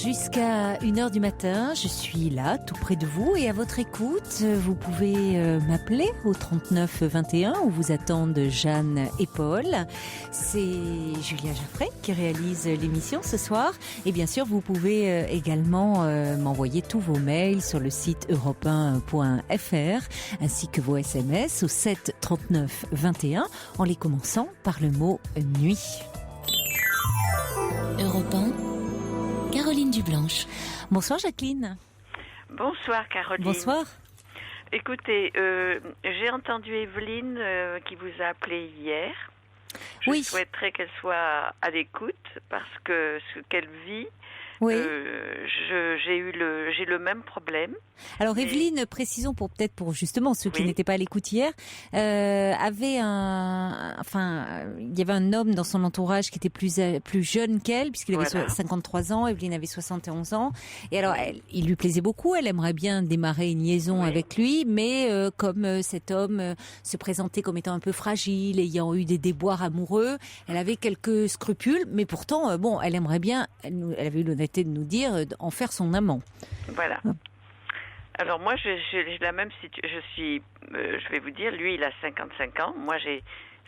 jusqu'à 1h du matin, je suis là, tout près de vous et à votre écoute. Vous pouvez m'appeler au 39 21 où vous attendent Jeanne et Paul. C'est Julia Jaffray qui réalise l'émission ce soir. Et bien sûr, vous pouvez également m'envoyer tous vos mails sur le site europe1.fr ainsi que vos SMS au 7 39 21 en les commençant par le mot nuit. Europe 1. Caroline Dublanche. Bonsoir Jacqueline. Bonsoir Caroline. Bonsoir. Écoutez, j'ai entendu Evelyne qui vous a appelé hier. Je souhaiterais qu'elle soit à l'écoute parce que ce qu'elle vit, j'ai le même problème. Alors Evelyne, précisons pour justement ceux qui n'étaient pas à l'écoute hier, il y avait un homme dans son entourage qui était plus jeune qu'elle puisqu'il avait 53 ans, Evelyne avait 71 ans et alors il lui plaisait beaucoup, elle aimerait bien démarrer une liaison avec lui, mais comme cet homme se présentait comme étant un peu fragile, ayant eu des déboires amoureux, elle avait quelques scrupules, mais pourtant elle aimerait bien, elle avait eu l'honnêteté de nous dire en faire son amant. Voilà. Alors moi, j'ai la même situation. Je vais vous dire, lui, il a 55 ans. Moi, j'ai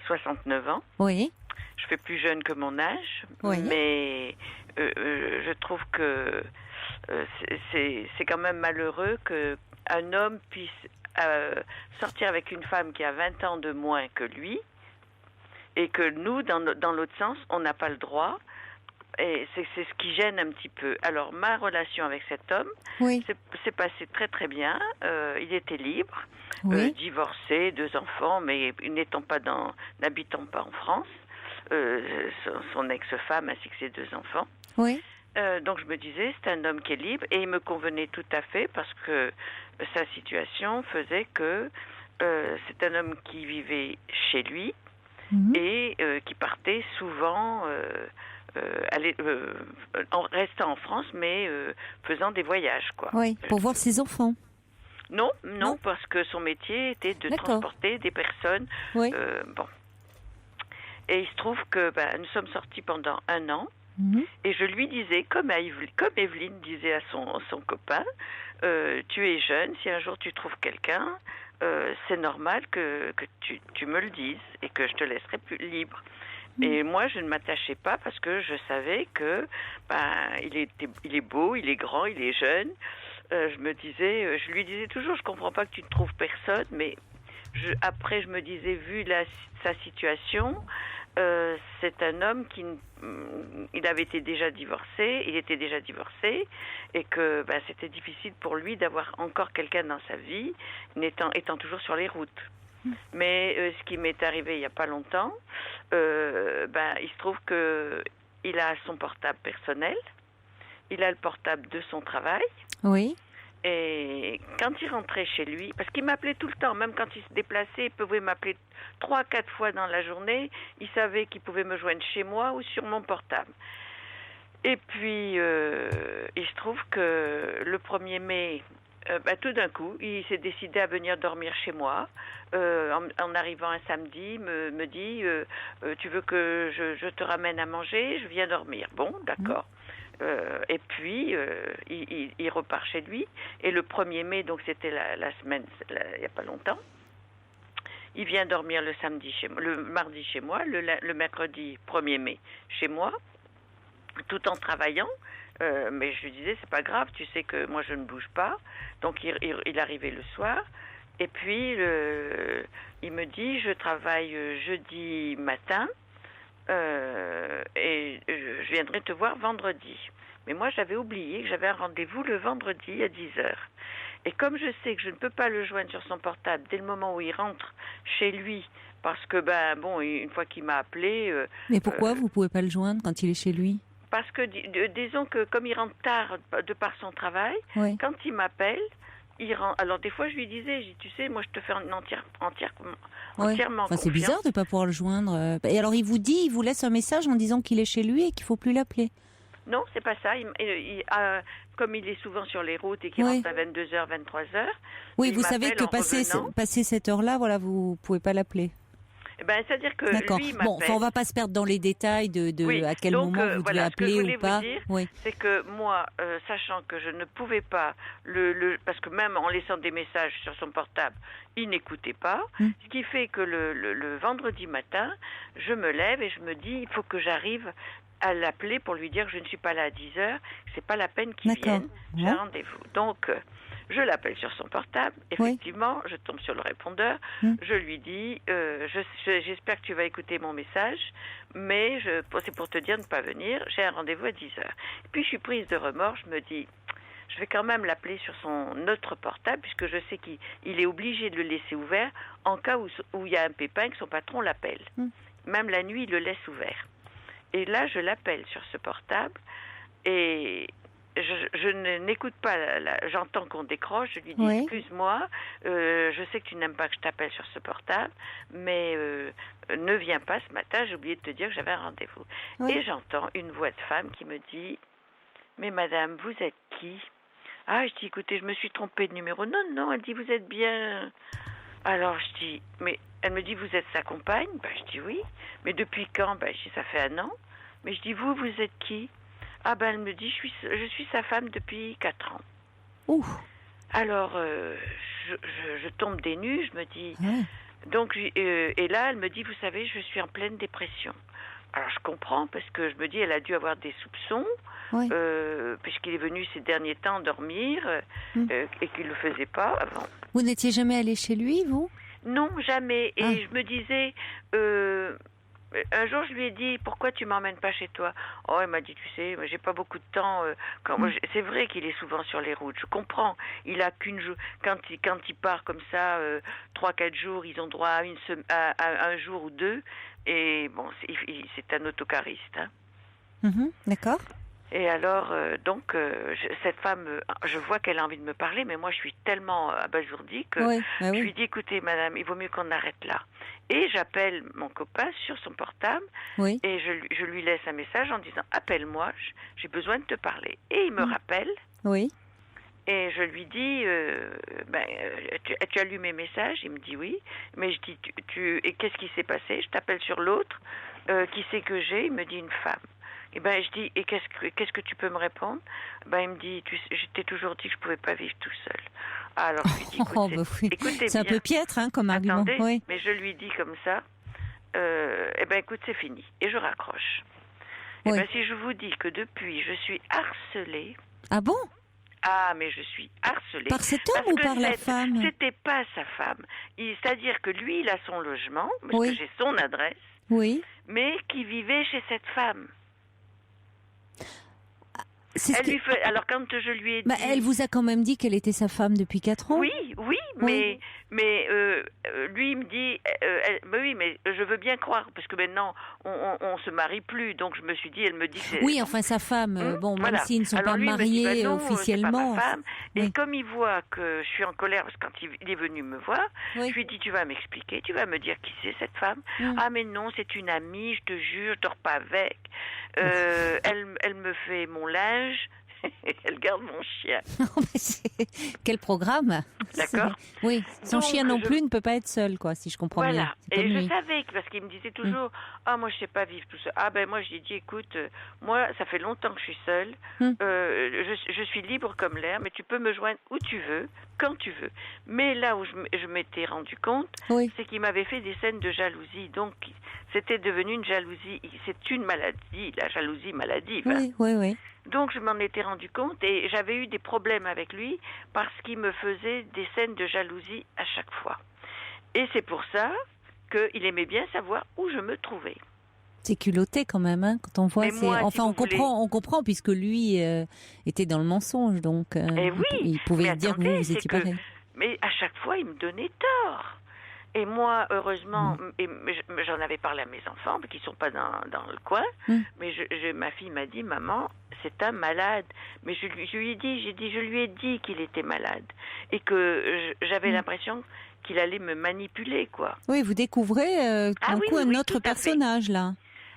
69 ans. Oui. Je fais plus jeune que mon âge. Oui. Mais je trouve que c'est quand même malheureux qu'un homme puisse sortir avec une femme qui a 20 ans de moins que lui et que nous, dans l'autre sens, on n'a pas le droit. Et c'est ce qui gêne un petit peu. Alors, ma relation avec cet homme s'est passée très très bien. Il était libre, divorcé, 2 enfants, mais n'habitant pas en France. Son ex-femme ainsi que ses 2 enfants. Oui. Donc je me disais, c'est un homme qui est libre et il me convenait tout à fait parce que sa situation faisait que c'est un homme qui vivait chez lui et qui partait souvent... en restant en France, mais faisant des voyages, quoi. Oui, pour voir ses enfants. Non, parce que son métier était de transporter des personnes. Oui. Et il se trouve que nous sommes sortis pendant 1 an, et je lui disais, comme Evelyne disait à son copain, tu es jeune, si un jour tu trouves quelqu'un, c'est normal que tu me le dises et que je te laisserai plus libre. Et moi, je ne m'attachais pas parce que je savais que il est beau, il est grand, il est jeune. Je lui disais toujours, je comprends pas que tu ne trouves personne, mais après, je me disais, vu sa situation, c'est un homme il avait été déjà divorcé, et que c'était difficile pour lui d'avoir encore quelqu'un dans sa vie, étant toujours sur les routes. Mais ce qui m'est arrivé il n'y a pas longtemps, il se trouve que il a son portable personnel, il a le portable de son travail. Oui. Et quand il rentrait chez lui, parce qu'il m'appelait tout le temps, même quand il se déplaçait, il pouvait m'appeler 3-4 fois dans la journée, il savait qu'il pouvait me joindre chez moi ou sur mon portable. Et puis, il se trouve que le 1er mai, tout d'un coup, il s'est décidé à venir dormir chez moi. En arrivant un samedi, me dit tu veux que je te ramène à manger? Je viens dormir. Bon, d'accord. Et puis, il repart chez lui. Et le 1er mai, donc c'était la semaine, il n'y a pas longtemps, il vient dormir le mardi chez moi, le mercredi 1er mai chez moi, tout en travaillant. Mais je lui disais, c'est pas grave, tu sais que moi je ne bouge pas. Donc il arrivait le soir. Et puis il me dit, je travaille jeudi matin et je viendrai te voir vendredi. Mais moi j'avais oublié que j'avais un rendez-vous le vendredi à 10h. Et comme je sais que je ne peux pas le joindre sur son portable dès le moment où il rentre chez lui, parce que une fois qu'il m'a appelé... Mais pourquoi vous pouvez pas le joindre quand il est chez lui? Parce que, disons que comme il rentre tard de par son travail, quand il m'appelle, il rentre. Alors des fois je lui disais, tu sais, moi je te fais entièrement confiance. C'est bizarre de ne pas pouvoir le joindre. Et alors il vous laisse un message en disant qu'il est chez lui et qu'il ne faut plus l'appeler? Non, c'est pas ça. Comme il est souvent sur les routes et qu'il rentre à 22h, 23h... Oui, vous savez que passer cette heure-là, vous ne pouvez pas l'appeler. C'est-à-dire que lui m'appelle. Bon, on va pas se perdre dans les détails de à quel moment vous devez appeler ou pas. C'est que moi, sachant que je ne pouvais pas parce que même en laissant des messages sur son portable, il n'écoutait pas. Ce qui fait que le vendredi matin, je me lève et je me dis, il faut que j'arrive à l'appeler pour lui dire que je ne suis pas là à 10h, c'est pas la peine qu'il vienne, j'ai un rendez-vous. Donc, je l'appelle sur son portable, effectivement, je tombe sur le répondeur, je lui dis, j'espère que tu vas écouter mon message, mais c'est pour te dire de ne pas venir, j'ai un rendez-vous à 10h. Puis je suis prise de remords, je me dis, je vais quand même l'appeler sur son autre portable, puisque je sais qu'il est obligé de le laisser ouvert en cas où il y a un pépin que son patron l'appelle. Même la nuit, il le laisse ouvert. Et là, je l'appelle sur ce portable et je n'écoute pas. J'entends qu'on décroche. Je lui dis excuse-moi, je sais que tu n'aimes pas que je t'appelle sur ce portable, mais ne viens pas ce matin. J'ai oublié de te dire que j'avais un rendez-vous. Et j'entends une voix de femme qui me dit mais madame, vous êtes qui? Ah, je dis écoutez, je me suis trompée de numéro. Non, elle dit vous êtes bien. Alors je dis mais elle me dit, vous êtes sa compagne? Je dis oui. Mais depuis quand? Je dis, ça fait 1 an. Mais je dis, vous êtes qui? Ah elle me dit, je suis sa femme depuis 4 ans. Ouh. Alors, je tombe des nues, je me dis... Donc, et là, elle me dit, vous savez, je suis en pleine dépression. Alors, je comprends, parce que je me dis, elle a dû avoir des soupçons, puisqu'il est venu ces derniers temps dormir, et qu'il ne le faisait pas avant. Vous n'étiez jamais allé chez lui, vous? Non, jamais. Et je me disais, un jour je lui ai dit, pourquoi tu m'emmènes pas chez toi? Oh, elle m'a dit, tu sais, j'ai pas beaucoup de temps. C'est vrai qu'il est souvent sur les routes. Je comprends. Il a qu'une jour. Quand il part comme ça, 3-4 jours, ils ont droit à un jour ou 2. Et bon, c'est un autocariste. D'accord. Et alors, cette femme, je vois qu'elle a envie de me parler, mais moi, je suis tellement abasourdie que je lui dis, écoutez, madame, il vaut mieux qu'on arrête là. Et j'appelle mon copain sur son portable, et je lui laisse un message en disant, appelle-moi, j'ai besoin de te parler. Et il me rappelle, et je lui dis, tu as lu mes messages? Il me dit oui, mais je dis, et qu'est-ce qui s'est passé? Je t'appelle sur l'autre, qui c'est que j'ai? Il me dit une femme. Et je dis, et qu'est-ce que tu peux me répondre? Il me dit, je t'ai toujours dit que je pouvais pas vivre tout seul. Alors je lui dis, écoutez c'est un peu piètre comme argument. Attendez, mais je lui dis comme ça, écoute, c'est fini. Et je raccroche. Si je vous dis que depuis, je suis harcelée. Ah bon? Ah, mais je suis harcelée. Par cet homme ou par la femme? C'était pas sa femme. C'est-à-dire que lui, il a son logement, parce que j'ai son adresse, mais qui vivait chez cette femme. Alors quand je lui ai dit... elle vous a quand même dit qu'elle était sa femme depuis 4 ans? Oui, mais lui il me dit, oui, mais je veux bien croire, parce que maintenant on se marie plus, donc je me suis dit, elle me dit que oui, enfin sa femme, même s'ils ne sont pas mariés officiellement. C'est pas ma femme. Et comme il voit que je suis en colère, parce que quand il est venu me voir, je lui ai dit, tu vas m'expliquer, tu vas me dire qui c'est cette femme. Ah mais non, c'est une amie, je te jure, je dors pas avec. Elle me fait mon linge. Elle garde mon chien. Quel programme? D'accord. Oui, son chien non plus ne peut pas être seul, si je comprends bien. Et je savais, parce qu'il me disait toujours, moi je sais pas vivre tout seul. Moi je lui ai dit, écoute, moi ça fait longtemps que je suis seule, je suis libre comme l'air, mais tu peux me joindre où tu veux, quand tu veux. Mais là où je m'étais rendu compte, c'est qu'il m'avait fait des scènes de jalousie, donc c'était devenu une jalousie, c'est une maladie, la jalousie maladive. Oui. Donc je m'en étais rendu compte et j'avais eu des problèmes avec lui parce qu'il me faisait des scènes de jalousie à chaque fois. Et c'est pour ça qu'il aimait bien savoir où je me trouvais. C'est culotté quand même, quand on voit. On comprend puisque lui était dans le mensonge, donc il pouvait dire que vous étiez pareil. Mais à chaque fois, il me donnait tort. Et moi, heureusement, j'en avais parlé à mes enfants, qui ne sont pas dans le coin, mais ma fille m'a dit, maman, c'est un malade. Mais je lui ai dit qu'il était malade. Et que j'avais l'impression qu'il allait me manipuler, quoi. Oui, vous découvrez un autre personnage, là.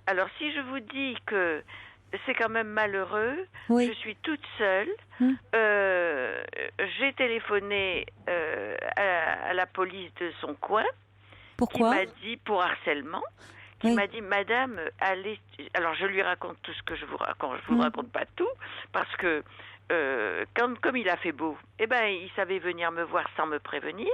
Alors, si je vous dis que c'est quand même malheureux, je suis toute seule, j'ai téléphoné à la police de son coin, Pourquoi? Qui m'a dit, pour harcèlement, qui m'a dit, madame, allez... Alors, je lui raconte tout ce que je vous raconte. Je vous raconte pas tout, parce que comme il a fait beau, il savait venir me voir sans me prévenir.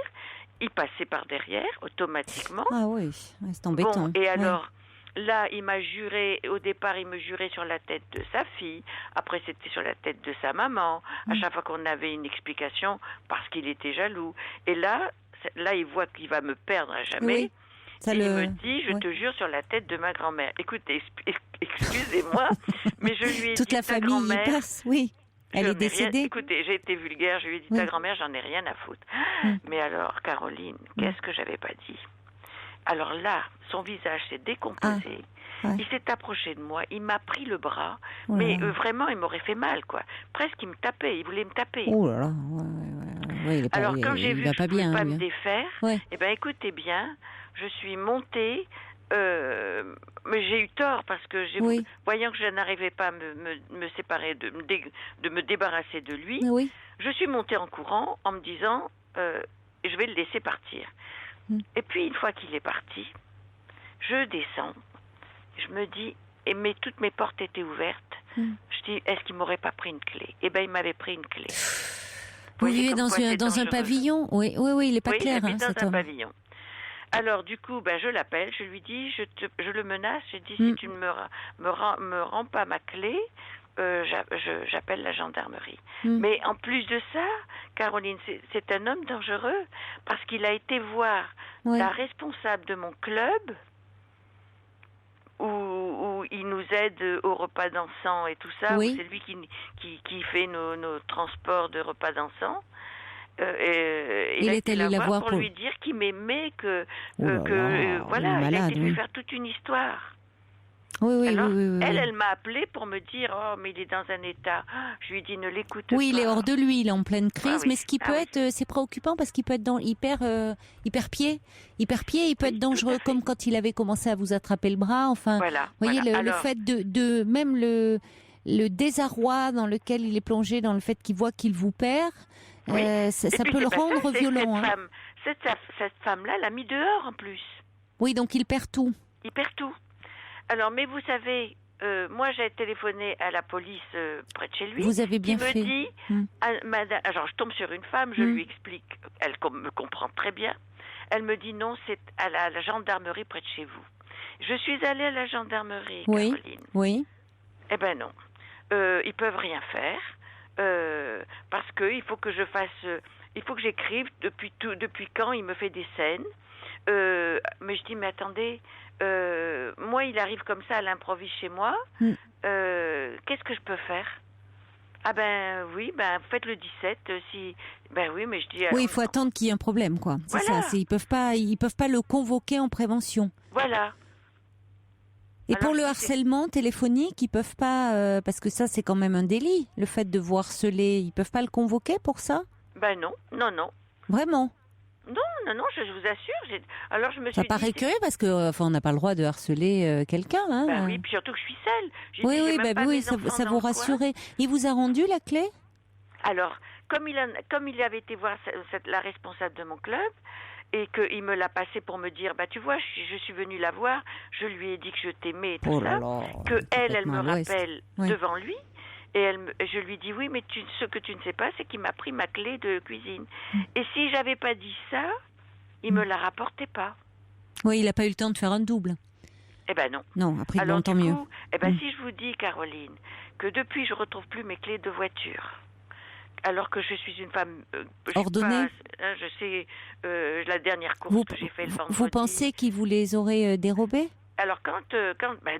Il passait par derrière, automatiquement. Ah oui, c'est embêtant. Bon, et alors, là, il m'a juré, au départ, il me jurait sur la tête de sa fille. Après, c'était sur la tête de sa maman. À chaque fois qu'on avait une explication, parce qu'il était jaloux. Et là, il voit qu'il va me perdre à jamais. Oui. Il me dit, je te jure sur la tête de ma grand-mère. Écoutez, excusez-moi, mais je lui ai toute dit, la famille y passe, oui. Elle est décédée. Écoutez, j'ai été vulgaire, je lui ai dit, ta grand-mère, j'en ai rien à foutre. Mais alors, Caroline, qu'est-ce que j'avais pas dit? Alors là, son visage s'est décomposé. Il s'est approché de moi, il m'a pris le bras, mais vraiment, il m'aurait fait mal, quoi. Presque, il me tapait, il voulait me taper. Oh là là, alors, quand j'ai vu que je ne pouvais pas me défaire, écoutez bien, je suis montée, mais j'ai eu tort parce que voyant que je n'arrivais pas à me séparer, de me débarrasser de lui, je suis montée en courant en me disant, je vais le laisser partir. Et puis, une fois qu'il est parti, je descends, je me dis, mais toutes mes portes étaient ouvertes, je dis, est-ce qu'il m'aurait pas pris une clé? Eh bien, il m'avait pris une clé. Vous vivez dans un pavillon? Oui, il n'est pas clair. Oui, dans un pavillon. Alors, du coup, je l'appelle, je lui dis, je le menace, je dis, si tu ne me rends pas ma clé, j'appelle la gendarmerie. Mais en plus de ça, Caroline, c'est un homme dangereux, parce qu'il a été voir la responsable de mon club, où il nous aide au repas dansant et tout ça, c'est lui qui fait nos transports de repas dansant. Il a été la voir pour lui dire qu'il m'aimait, il a été lui faire toute une histoire. Alors, elle m'a appelé pour me dire, mais il est dans un état. Je lui ai dit, ne l'écoute pas. Oui, il est hors de lui, il est en pleine crise, mais ce qui peut être, c'est préoccupant parce qu'il peut être hyper pied, il peut être dangereux, comme quand il avait commencé à vous attraper le bras. Enfin, vous voyez, le fait de même le désarroi dans lequel il est plongé, dans le fait qu'il voit qu'il vous perd. Ça peut le rendre violent. Cette femme-là l'a mis dehors en plus. Oui, donc il perd tout. Il perd tout. Alors, mais vous savez, moi j'ai téléphoné à la police près de chez lui. Vous avez bien fait. Qui me dit, madame, alors je tombe sur une femme, je lui explique, elle me comprend très bien. Elle me dit non, c'est à la gendarmerie près de chez vous. Je suis allée à la gendarmerie, Caroline. Oui. Eh ben non, ils peuvent rien faire. Parce que il faut que je fasse, il faut que j'écrive depuis quand il me fait des scènes. Mais je dis, mais attendez, moi il arrive comme ça à l'improviste chez moi. Qu'est-ce que je peux faire? Ah oui, vous faites le 17 si. Oui, mais je dis. Oui, il faut attendre qu'il y ait un problème, quoi. C'est ça. Ils peuvent pas le convoquer en prévention. Voilà. Et alors, pour le harcèlement téléphonique, ils peuvent pas, parce que ça c'est quand même un délit, le fait de vous harceler, ils peuvent pas le convoquer pour ça? Non. Vraiment? Non, je vous assure. Alors je me suis ça paraît curieux parce que, on n'a pas le droit de harceler quelqu'un, hein. Oui, puis surtout que je suis seule. Oui, ça vous rassurait. Il vous a rendu la clé? Alors, comme il avait été voir la responsable de mon club, et qu'il me l'a passé pour me dire, tu vois, je suis venue la voir, je lui ai dit que je t'aimais et tout ça, elle me rappelle devant lui, et je lui dis, oui, mais ce que tu ne sais pas, c'est qu'il m'a pris ma clé de cuisine. Et si j'avais pas dit ça, il me la rapportait pas. Oui, il n'a pas eu le temps de faire un double. Eh ben non. Non, après, alors, tant mieux. Si je vous dis, Caroline, que depuis, je retrouve plus mes clés de voiture, alors que je suis une femme ordonnée. Je sais la dernière course que j'ai fait le vendredi. Vous pensez qu'il vous les aurait dérobées? Alors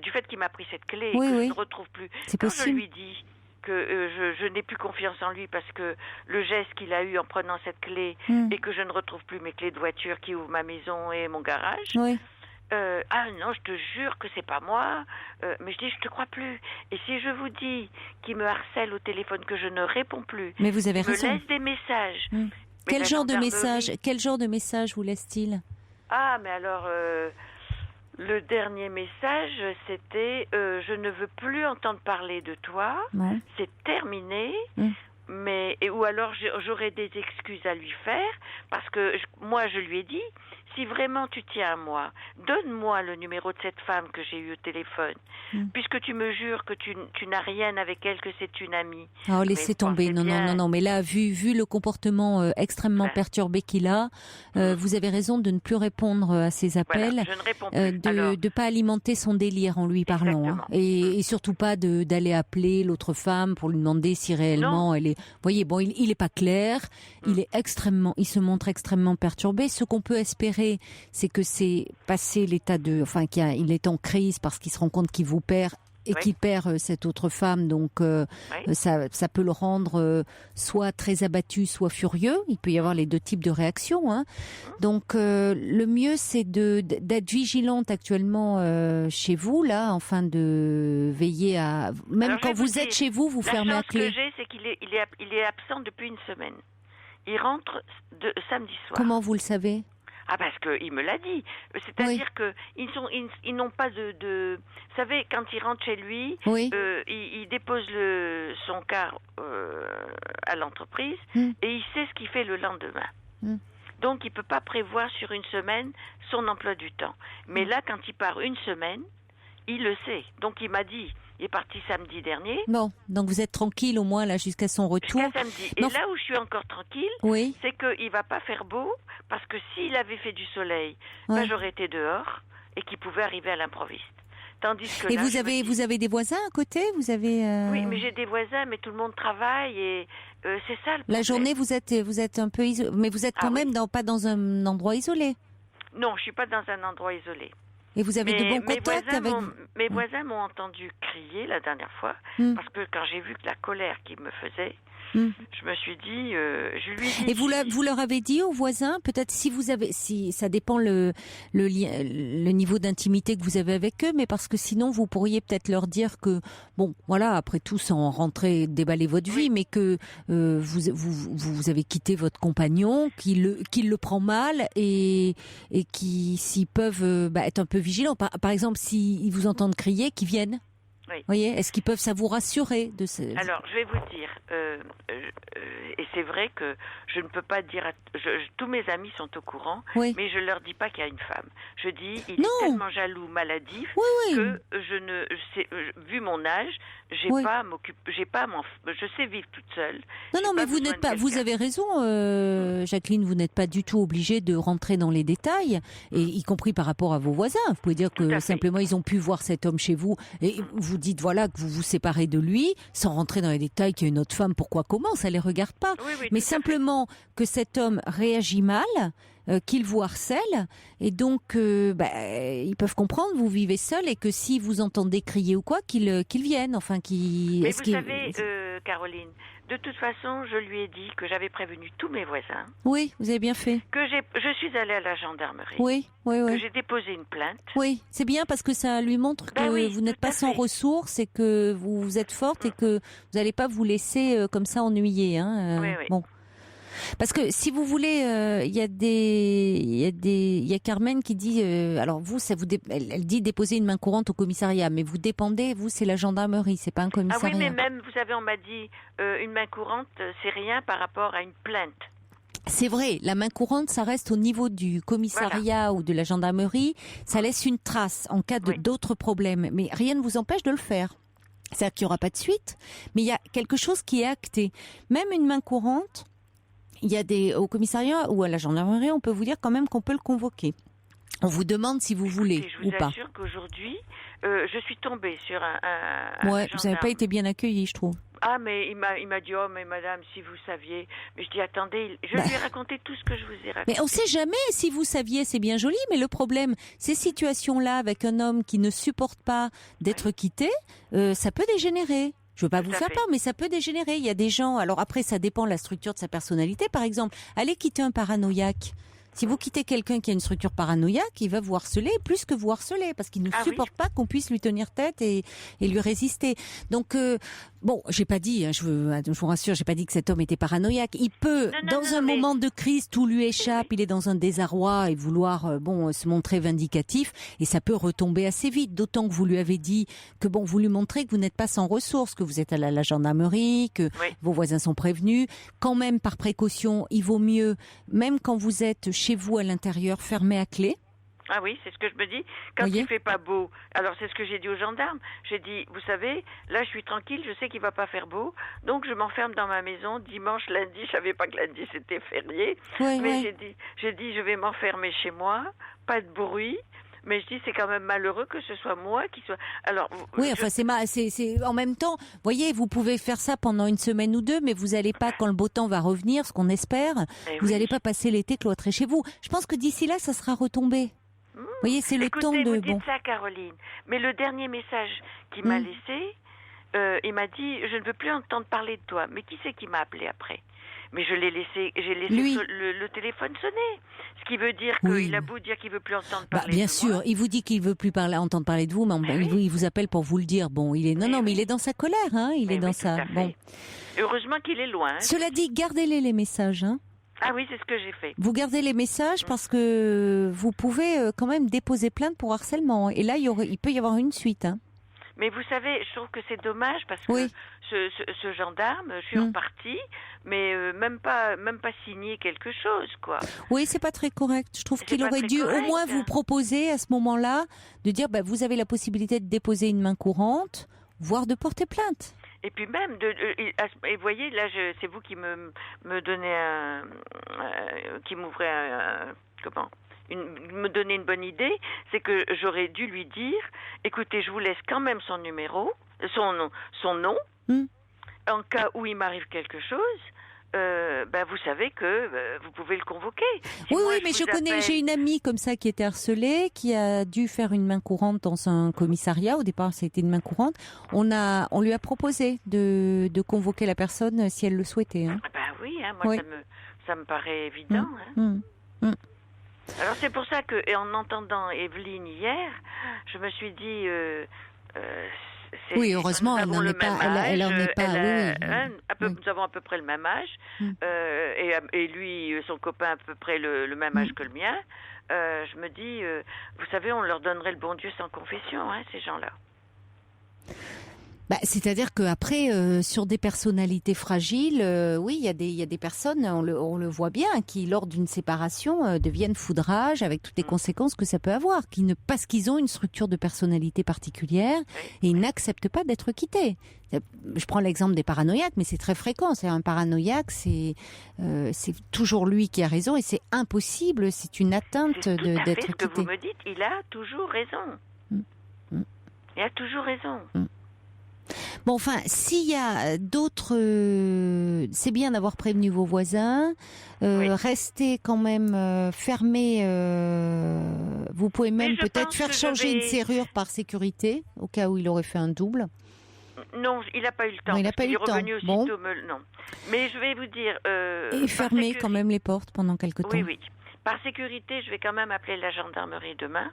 du fait qu'il m'a pris cette clé et que je ne retrouve plus, je lui dis que je n'ai plus confiance en lui parce que le geste qu'il a eu en prenant cette clé et que je ne retrouve plus mes clés de voiture qui ouvrent ma maison et mon garage. Non, je te jure que c'est pas moi. Mais je dis, je te crois plus. Et si je vous dis qu'il me harcèle au téléphone, que je ne réponds plus, mais vous avez raison. Me laisse des messages. Quel genre de message vous laisse-t-il? Mais alors, le dernier message, c'était je ne veux plus entendre parler de toi. C'est terminé. Ou alors j'aurais des excuses à lui faire parce que moi je lui ai dit, si vraiment tu tiens à moi, donne-moi le numéro de cette femme que j'ai eue au téléphone, puisque tu me jures que tu n'as rien avec elle, que c'est une amie. Oh, laissez tomber. Non. Mais là, vu le comportement extrêmement perturbé qu'il a, vous avez raison de ne plus répondre à ses appels, voilà, je ne réponds plus. de pas alimenter son délire en lui parlant, hein, et surtout pas d'aller appeler l'autre femme pour lui demander si réellement elle est. Vous voyez, bon, il est pas clair, il se montre extrêmement perturbé. Ce qu'on peut espérer, c'est que c'est passé l'état qu'il est en crise parce qu'il se rend compte qu'il vous perd et qu'il perd cette autre femme, donc ça peut le rendre soit très abattu, soit furieux. Il peut y avoir les deux types de réactions, hein. Donc le mieux, c'est d'être vigilante actuellement chez vous, là, enfin de veiller à... Même alors, quand vous êtes chez vous, vous fermez à clé. La chance que j'ai, c'est qu'il est absent depuis une semaine. Il rentre samedi soir. Comment vous le savez ? Ah, parce qu'il me l'a dit. C'est-à-dire qu'ils n'ont pas de... Vous savez, quand il rentre chez lui, il dépose son car à l'entreprise et il sait ce qu'il fait le lendemain. Donc, il ne peut pas prévoir sur une semaine son emploi du temps. Mais là, quand il part une semaine, il le sait. Donc, il m'a dit... Il est parti samedi dernier. Bon, donc vous êtes tranquille au moins là jusqu'à son retour. Jusqu'à samedi. Et là où je suis encore tranquille, c'est qu'il va pas faire beau, parce que s'il avait fait du soleil, j'aurais été dehors et qu'il pouvait arriver à l'improviste. Tandis que et là, vous avez des voisins à côté ? Vous avez Oui, mais j'ai des voisins, mais tout le monde travaille et c'est ça le problème. La journée, vous êtes un peu isolé, mais vous êtes quand même pas dans un endroit isolé. Non, je suis pas dans un endroit isolé. Et vous avez de bons contacts avec... Mes voisins m'ont entendu crier la dernière fois, parce que quand j'ai vu que la colère qu'ils me faisaient, je me suis dit, je lui ai dit... Et vous leur avez dit aux voisins, peut-être si ça dépend le niveau d'intimité que vous avez avec eux, mais parce que sinon vous pourriez peut-être leur dire que, bon, voilà, après tout, sans rentrer, déballer votre vie, mais que vous avez quitté votre compagnon, qu'il le prend mal et qui, s'ils peuvent être un peu vigilants, par exemple, s'ils vous entendent crier, qu'ils viennent. Oui. Voyez, est-ce qu'ils peuvent ça vous rassurer de ce... Alors, je vais vous dire, et c'est vrai que je ne peux pas dire... tous mes amis sont au courant, mais je ne leur dis pas qu'il y a une femme. Je dis, il est tellement jaloux, maladif, que vu mon âge, je sais vivre toute seule. Non, mais vous avez raison, Jacqueline, vous n'êtes pas du tout obligée de rentrer dans les détails, et y compris par rapport à vos voisins. Vous pouvez dire que simplement ils ont pu voir cet homme chez vous, et vous dites voilà que vous vous séparez de lui, sans rentrer dans les détails qu'il y a une autre femme, pourquoi, comment, ça les regarde pas. Mais simplement que cet homme réagit mal, qu'il vous harcèle, et donc ils peuvent comprendre, vous vivez seul, et que si vous entendez crier ou quoi, qu'ils viennent, enfin Mais vous savez, Caroline, de toute façon, je lui ai dit que j'avais prévenu tous mes voisins. Oui, vous avez bien fait. Que je suis allée à la gendarmerie. Oui. Que j'ai déposé une plainte. Oui, c'est bien parce que ça lui montre que vous n'êtes pas sans ressources et que vous êtes forte et que vous n'allez pas vous laisser comme ça ennuyer. Hein, oui. Bon. Parce que si vous voulez, il y a Carmen qui dit, alors vous, elle dit déposer une main courante au commissariat, mais vous dépendez, vous, c'est la gendarmerie, c'est pas un commissariat. Ah oui, mais même, vous savez, on m'a dit, une main courante, c'est rien par rapport à une plainte. C'est vrai, la main courante, ça reste au niveau du commissariat ou de la gendarmerie, ça laisse une trace en cas d'autres problèmes, mais rien ne vous empêche de le faire. C'est-à-dire qu'il n'y aura pas de suite, mais il y a quelque chose qui est acté. Même une main courante, il y a au commissariat ou à la gendarmerie, on peut vous dire quand même qu'on peut le convoquer. On vous demande si vous voulez ou pas. Je vous assure qu'aujourd'hui, je suis tombée sur un vous n'avez pas été bien accueilli, je trouve. Ah, mais il m'a dit, oh, mais madame, si vous saviez. Mais je dis, attendez, je lui ai raconté tout ce que je vous ai raconté. Mais on sait jamais, si vous saviez, c'est bien joli, mais le problème, ces situations-là, avec un homme qui ne supporte pas d'être quitté, ça peut dégénérer. Je veux pas vous faire peur, mais ça peut dégénérer. Il y a des gens, alors après, ça dépend de la structure de sa personnalité. Par exemple, allez quitter un paranoïaque. Si vous quittez quelqu'un qui a une structure paranoïaque, il va vous harceler plus que vous harceler, parce qu'il ne supporte pas qu'on puisse lui tenir tête et lui résister. Donc, bon, j'ai pas dit, je vous rassure, j'ai pas dit que cet homme était paranoïaque. Il peut, dans un moment de crise, tout lui échappe, il est dans un désarroi et vouloir, se montrer vindicatif, et ça peut retomber assez vite. D'autant que vous lui avez dit que, vous lui montrez que vous n'êtes pas sans ressources, que vous êtes à la gendarmerie, que vos voisins sont prévenus. Quand même, par précaution, il vaut mieux, même quand vous êtes chez vous à l'intérieur, fermé à clé. Ah oui, c'est ce que je me dis. Quand il fait pas beau, alors c'est ce que j'ai dit aux gendarmes. J'ai dit, vous savez, là je suis tranquille, je sais qu'il va pas faire beau, donc je m'enferme dans ma maison dimanche, lundi. Je savais pas que lundi c'était férié, mais j'ai dit, je vais m'enfermer chez moi, pas de bruit. Mais je dis, c'est quand même malheureux que ce soit moi qui soit. Alors. Oui, enfin, c'est en même temps. Voyez, vous pouvez faire ça pendant une semaine ou deux, mais vous n'allez pas, quand le beau temps va revenir, ce qu'on espère, vous n'allez pas passer l'été cloîtré chez vous. Je pense que d'ici là, ça sera retombé. Vous voyez, c'est le temps de. Vous dites ça, Caroline. Mais le dernier message qu'il m'a laissé, il m'a dit, je ne veux plus entendre parler de toi. Mais qui c'est qui m'a appelé après? Mais j'ai laissé le téléphone sonner. Ce qui veut dire qu'il a beau dire qu'il veut plus entendre parler de moi. Bien sûr, il vous dit qu'il veut plus entendre parler de vous, mais il vous appelle pour vous le dire. Bon, il est mais il est dans sa colère, hein. Il est dans sa. Bon. Heureusement qu'il est loin. Hein. Cela dit, gardez-les les messages, hein. Ah oui, c'est ce que j'ai fait. Vous gardez les messages parce que vous pouvez quand même déposer plainte pour harcèlement. Et là, il peut y avoir une suite, hein. Mais vous savez, je trouve que c'est dommage parce que ce gendarme, je suis repartie, mais même pas signé quelque chose, quoi. Oui, c'est pas très correct. Je trouve qu'il aurait dû au moins vous proposer à ce moment-là de dire, vous avez la possibilité de déposer une main courante, voire de porter plainte. Et puis même, et vous voyez, là, c'est vous qui me donnez qui m'ouvrez me donner une bonne idée, c'est que j'aurais dû lui dire, écoutez, je vous laisse quand même son numéro, son nom, en cas où il m'arrive quelque chose. Vous savez que vous pouvez le convoquer. Si oui, mais j'ai une amie comme ça qui était harcelée, qui a dû faire une main courante dans un commissariat. Au départ, ça a été une main courante. On lui a proposé de convoquer la personne si elle le souhaitait. Hein. Oui, hein, moi ça me paraît évident. Alors c'est pour ça que, et en entendant Evelyne hier, je me suis dit. Oui, heureusement, elle n'en est pas. Elle en est pas. Nous avons à peu près le même âge, et lui, son copain, à peu près le même âge que le mien. Je me dis, vous savez, on leur donnerait le bon Dieu sans confession, hein, ces gens-là. C'est-à-dire qu'après, sur des personnalités fragiles, oui, il y a des personnes, on le voit bien, qui lors d'une séparation deviennent foudrage avec toutes les conséquences que ça peut avoir, parce qu'ils ont une structure de personnalité particulière et ils n'acceptent pas d'être quittés. Je prends l'exemple des paranoïaques, mais c'est très fréquent. C'est un paranoïaque, c'est toujours lui qui a raison et c'est impossible, c'est une atteinte d'être quitté. Ce que vous me dites, il a toujours raison. Il a toujours raison. Bon, enfin, s'il y a d'autres, c'est bien d'avoir prévenu vos voisins. Restez quand même fermés. Vous pouvez même peut-être faire changer une serrure par sécurité, au cas où il aurait fait un double. Non, il n'a pas eu le temps. Il n'a pas eu le temps. Bon. Non. Mais je vais vous dire. Et fermez quand même les portes pendant quelque temps. Oui. Par sécurité, je vais quand même appeler la gendarmerie demain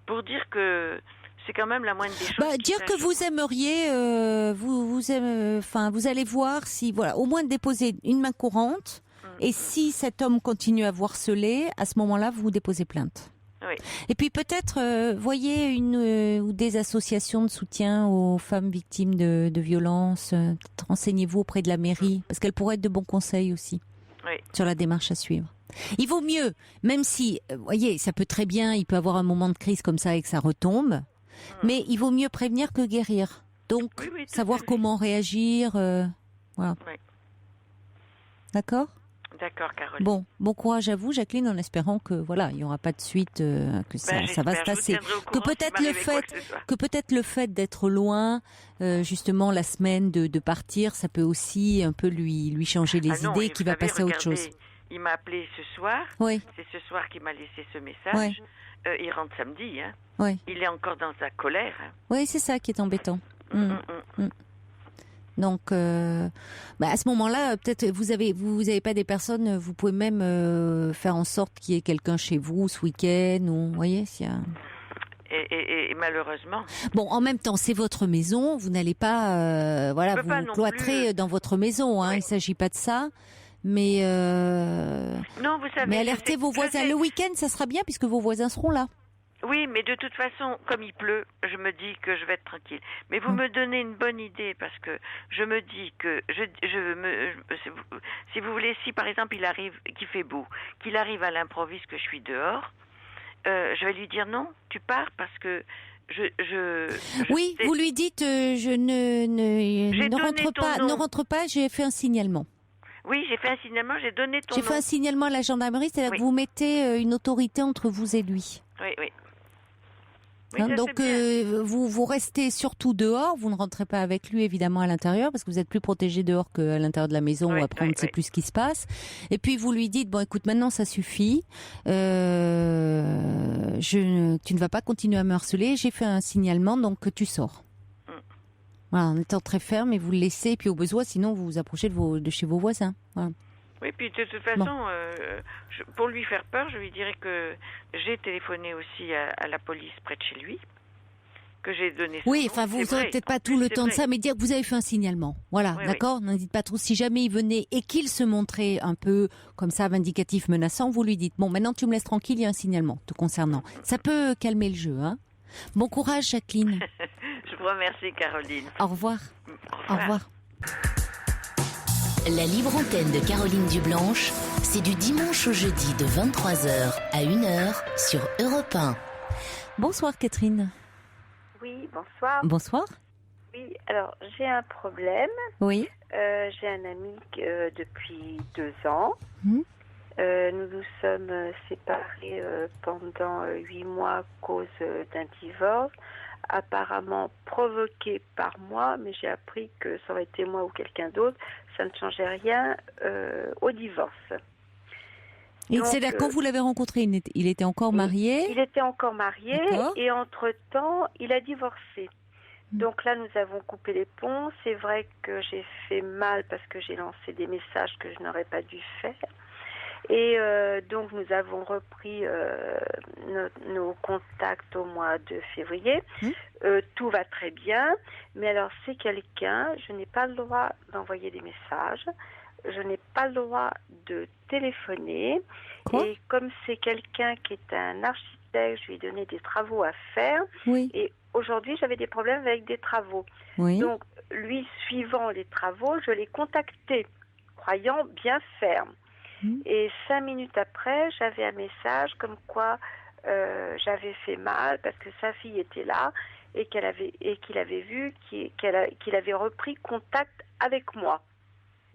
pour dire que. C'est quand même la moindre des choses. Dire que vous aimeriez, vous allez voir si, au moins déposer une main courante. Et si cet homme continue à vous harceler, à ce moment-là, vous déposez plainte. Oui. Et puis peut-être, voyez une ou des associations de soutien aux femmes victimes de violences. Renseignez-vous auprès de la mairie, parce qu'elles pourraient être de bons conseils aussi sur la démarche à suivre. Il vaut mieux, même si, voyez, ça peut très bien, il peut avoir un moment de crise comme ça et que ça retombe. Mais il vaut mieux prévenir que guérir. Donc, savoir comment réagir. Voilà. Oui. D'accord ? D'accord, Caroline. Bon courage à vous, Jacqueline, en espérant que il y aura pas de suite, que ça va se tasser. Que peut-être le fait d'être loin, justement la semaine de partir, ça peut aussi un peu lui changer les idées, qu'il va passer à autre chose. Il m'a appelé ce soir. Oui. C'est ce soir qu'il m'a laissé ce message. Il rentre samedi. Hein. Il est encore dans sa colère. Hein. Oui, c'est ça qui est embêtant. Donc, à ce moment-là, peut-être vous avez pas des personnes. Vous pouvez même faire en sorte qu'il y ait quelqu'un chez vous ce week-end, ou vous voyez s'il y a. Et malheureusement. Bon, en même temps, c'est votre maison. Vous n'allez pas, vous cloîtrer dans votre maison. Hein. Il s'agit pas de ça. Mais non, vous savez. Mais alertez vos voisins. Le week-end, ça sera bien puisque vos voisins seront là. Oui, mais de toute façon, comme il pleut, je me dis que je vais être tranquille. Mais vous me donnez une bonne idée parce que je me dis que si vous voulez, si par exemple il arrive, qu'il fait beau, qu'il arrive à l'improviste que je suis dehors, je vais lui dire non, tu pars parce que oui, vous lui dites ne rentre pas, j'ai fait un signalement. Oui, j'ai fait un signalement, j'ai donné ton nom. J'ai fait un signalement à la gendarmerie, c'est-à-dire que vous mettez une autorité entre vous et lui. Oui, oui. Donc vous restez surtout dehors, vous ne rentrez pas avec lui évidemment à l'intérieur parce que vous êtes plus protégé dehors qu'à l'intérieur de la maison où après on ne sait plus ce qui se passe. Et puis vous lui dites bon écoute maintenant ça suffit, tu ne vas pas continuer à me harceler, j'ai fait un signalement donc tu sors. Voilà, en étant très ferme et vous le laissez et puis au besoin sinon vous vous approchez de chez vos voisins. Voilà. Oui, puis de toute façon, pour lui faire peur, je lui dirais que j'ai téléphoné aussi à la police près de chez lui, que j'ai donné son nom. Enfin vous n'aurez peut-être pas tout le temps de ça, mais dire que vous avez fait un signalement. Voilà, d'accord. N'en dites pas trop. Si jamais il venait et qu'il se montrait un peu comme ça, vindicatif, menaçant, vous lui dites bon, maintenant tu me laisses tranquille, il y a un signalement te concernant. Ça peut calmer le jeu, hein. Bon courage, Jacqueline. Je vous remercie, Caroline. Au revoir. Au revoir. La libre antenne de Caroline Dublanche, c'est du dimanche au jeudi de 23h à 1h sur Europe 1. Bonsoir Catherine. Oui, bonsoir. Bonsoir. Oui, alors j'ai un problème. Oui. J'ai un ami depuis 2 ans. Nous nous sommes séparés pendant 8 mois à cause d'un divorce, apparemment provoqué par moi, mais j'ai appris que ça aurait été moi ou quelqu'un d'autre. Ça ne changeait rien au divorce. Et c'est là quand vous l'avez rencontré, il était encore marié? Il était encore marié. D'accord. Et entre-temps, il a divorcé. Donc là, nous avons coupé les ponts. C'est vrai que j'ai fait mal parce que j'ai lancé des messages que je n'aurais pas dû faire. Et donc nous avons repris nos contacts au mois de février. Tout va très bien, mais alors c'est quelqu'un, je n'ai pas le droit d'envoyer des messages, je n'ai pas le droit de téléphoner. Quoi? Et comme c'est quelqu'un qui est un architecte, je lui ai donné des travaux à faire. Oui. Et aujourd'hui, j'avais des problèmes avec des travaux. Oui. Donc lui, suivant les travaux, je l'ai contacté, croyant bien faire. Et 5 minutes après, j'avais un message comme quoi j'avais fait mal parce que sa fille était là et qu'il avait vu qu'il avait repris contact avec moi.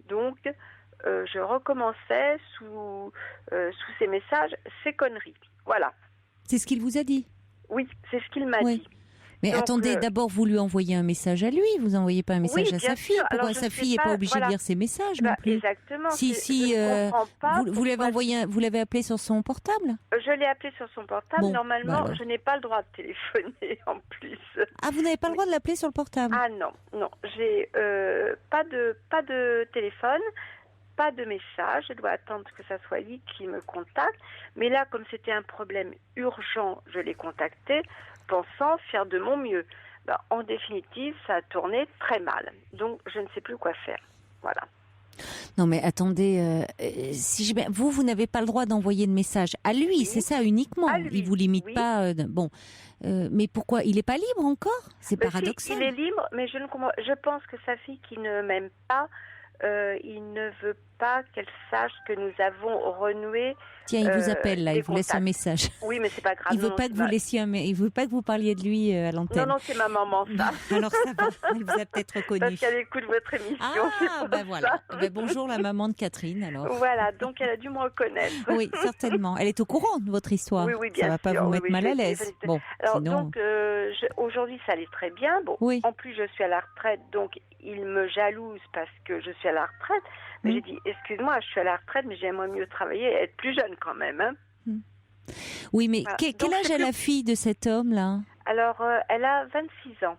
Donc, je recommençais sous ces messages, ces conneries. Voilà. C'est ce qu'il vous a dit? Oui, c'est ce qu'il m'a dit. Mais donc, attendez, d'abord vous lui envoyez un message à lui, vous n'envoyez pas un message à sa fille. Pourquoi sa fille n'est pas obligée de lire ses messages non plus? Exactement. Si vous l'avez appelé sur son portable? Je l'ai appelé sur son portable. Bon, normalement, je n'ai pas le droit de téléphoner en plus. Ah, vous n'avez pas le droit de l'appeler sur le portable? Ah non, j'ai pas de téléphone. Pas de message, je dois attendre que ça soit lui qui me contacte. Mais là, comme c'était un problème urgent, je l'ai contacté, pensant faire de mon mieux. En définitive, ça a tourné très mal. Donc, je ne sais plus quoi faire. Voilà. Non, mais attendez, vous n'avez pas le droit d'envoyer de message à lui, oui. C'est ça uniquement. Il vous limite pas. Mais pourquoi il n'est pas libre encore? C'est paradoxal. Si, il est libre, mais je pense que sa fille qui ne m'aime pas. Il ne veut pas qu'elle sache que nous avons renoué. Tiens, il vous appelle là, il vous laisse un message. Oui, mais c'est pas grave. Il veut pas que vous laissiez il veut pas que vous parliez de lui à l'antenne. Non, c'est ma maman ça. Alors ça va, elle vous a peut-être reconnu. Parce qu'elle écoute votre émission. Ah, voilà. Bonjour la maman de Catherine alors. Voilà, donc elle a dû me reconnaître. Oui, certainement. Elle est au courant de votre histoire. Oui, bien sûr. Ça va pas vous mettre mal à l'aise. Bon, alors sinon... donc aujourd'hui ça allait très bien. Bon, en plus je suis à la retraite, donc il me jalouse parce que je suis à la retraite. Mais j'ai dit, excuse-moi, je suis à la retraite, mais j'aimerais mieux travailler et être plus jeune quand même. Hein. Oui, mais quel âge a la fille de cet homme-là? Alors, elle a 26 ans.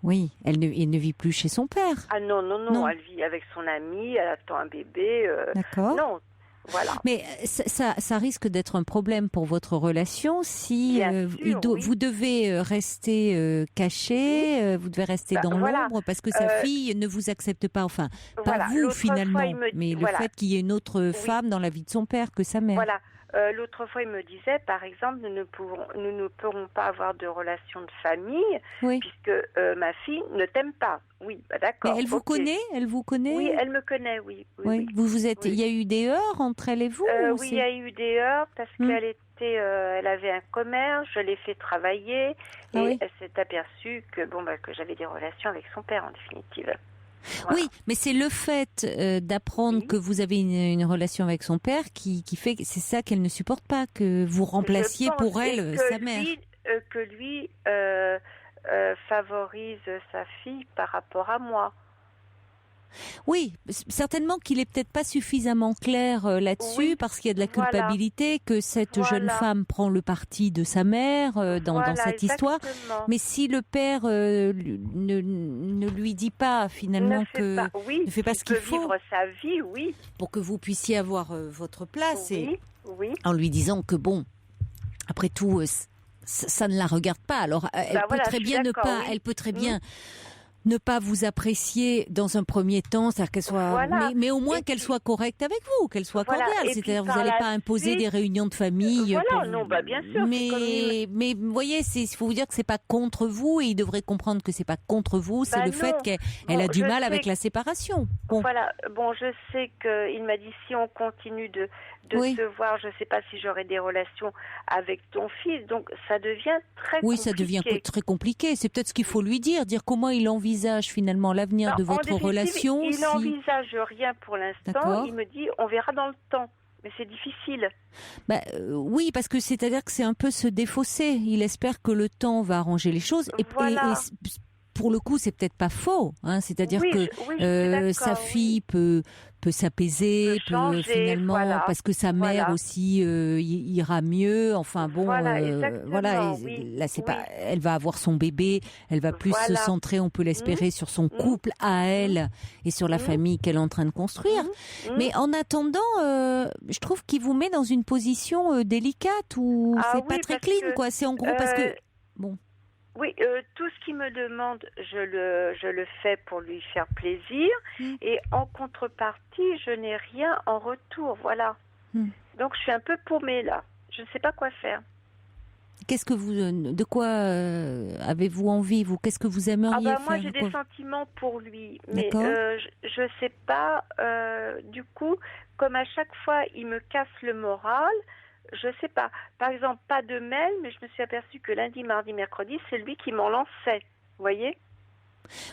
Oui, elle ne vit plus chez son père. Ah non, elle vit avec son ami, elle attend un bébé. D'accord. Non, voilà. Mais ça risque d'être un problème pour votre relation si vous devez rester caché, vous devez rester dans l'ombre parce que sa fille ne vous accepte pas, enfin, pas vous finalement, mais le fait qu'il y ait une autre femme dans la vie de son père que sa mère. Voilà. L'autre fois, il me disait, par exemple, nous ne pourrons pas avoir de relation de famille puisque ma fille ne t'aime pas. Oui, d'accord. Mais elle vous connaît? Elle vous connaît? Oui, elle me connaît, oui. Vous êtes. Il y a eu des heures entre elle et vous? Oui, il y a eu des heures parce elle avait un commerce, je l'ai fait travailler et elle s'est aperçue que j'avais des relations avec son père en définitive. Voilà. Oui, mais c'est le fait d'apprendre que vous avez une relation avec son père qui fait que c'est ça qu'elle ne supporte pas, que vous remplaciez pour elle sa mère. Que lui favorise sa fille par rapport à moi. Oui, certainement qu'il est peut-être pas suffisamment clair là-dessus parce qu'il y a de la culpabilité, que cette jeune femme prend le parti de sa mère dans cette histoire. Mais si le père ne lui dit pas finalement ne fait pas ce qu'il faut vivre sa vie, pour que vous puissiez avoir votre place en lui disant que après tout ça ne la regarde pas. Alors elle peut très bien ne pas vous apprécier dans un premier temps, c'est-à-dire qu'elle soit, mais au moins qu'elle soit correcte avec vous, qu'elle soit cordiale. C'est-à-dire vous n'allez pas imposer des réunions de famille. Bien sûr. Mais vous voyez, il faut vous dire que c'est pas contre vous et il devrait comprendre que c'est pas contre vous, c'est le fait qu'elle a du mal avec la séparation. Je sais qu'il m'a dit si on continue de se voir, je ne sais pas si j'aurai des relations avec ton fils, donc ça devient très compliqué. Oui, ça devient très compliqué. C'est peut-être ce qu'il faut lui dire comment il envisage finalement l'avenir de votre relation. Il n'envisage rien pour l'instant, il me dit on verra dans le temps. Mais c'est difficile. Oui, parce que c'est-à-dire que c'est un peu se défausser. Il espère que le temps va arranger les choses. Et pour le coup, c'est peut-être pas faux. C'est-à-dire que sa fille peut s'apaiser, peut finalement, parce que sa mère aussi ira mieux. Enfin là c'est pas. Elle va avoir son bébé, elle va plus se centrer, on peut l'espérer, sur son couple à elle et sur la famille qu'elle est en train de construire. Mais en attendant, je trouve qu'il vous met dans une position délicate où c'est pas très clean, quoi. C'est en gros parce que Oui, tout ce qu'il me demande, je le fais pour lui faire plaisir. Et en contrepartie, je n'ai rien en retour, voilà. Donc, je suis un peu paumée, là. Je ne sais pas quoi faire. De quoi avez-vous envie, vous? Qu'est-ce que vous aimeriez faire? Moi, j'ai des sentiments pour lui. Mais je ne sais pas, du coup, comme à chaque fois, il me casse le moral. Je sais pas. Par exemple, pas de mail, mais je me suis aperçue que lundi, mardi, mercredi, c'est lui qui m'en lançait. Vous voyez ?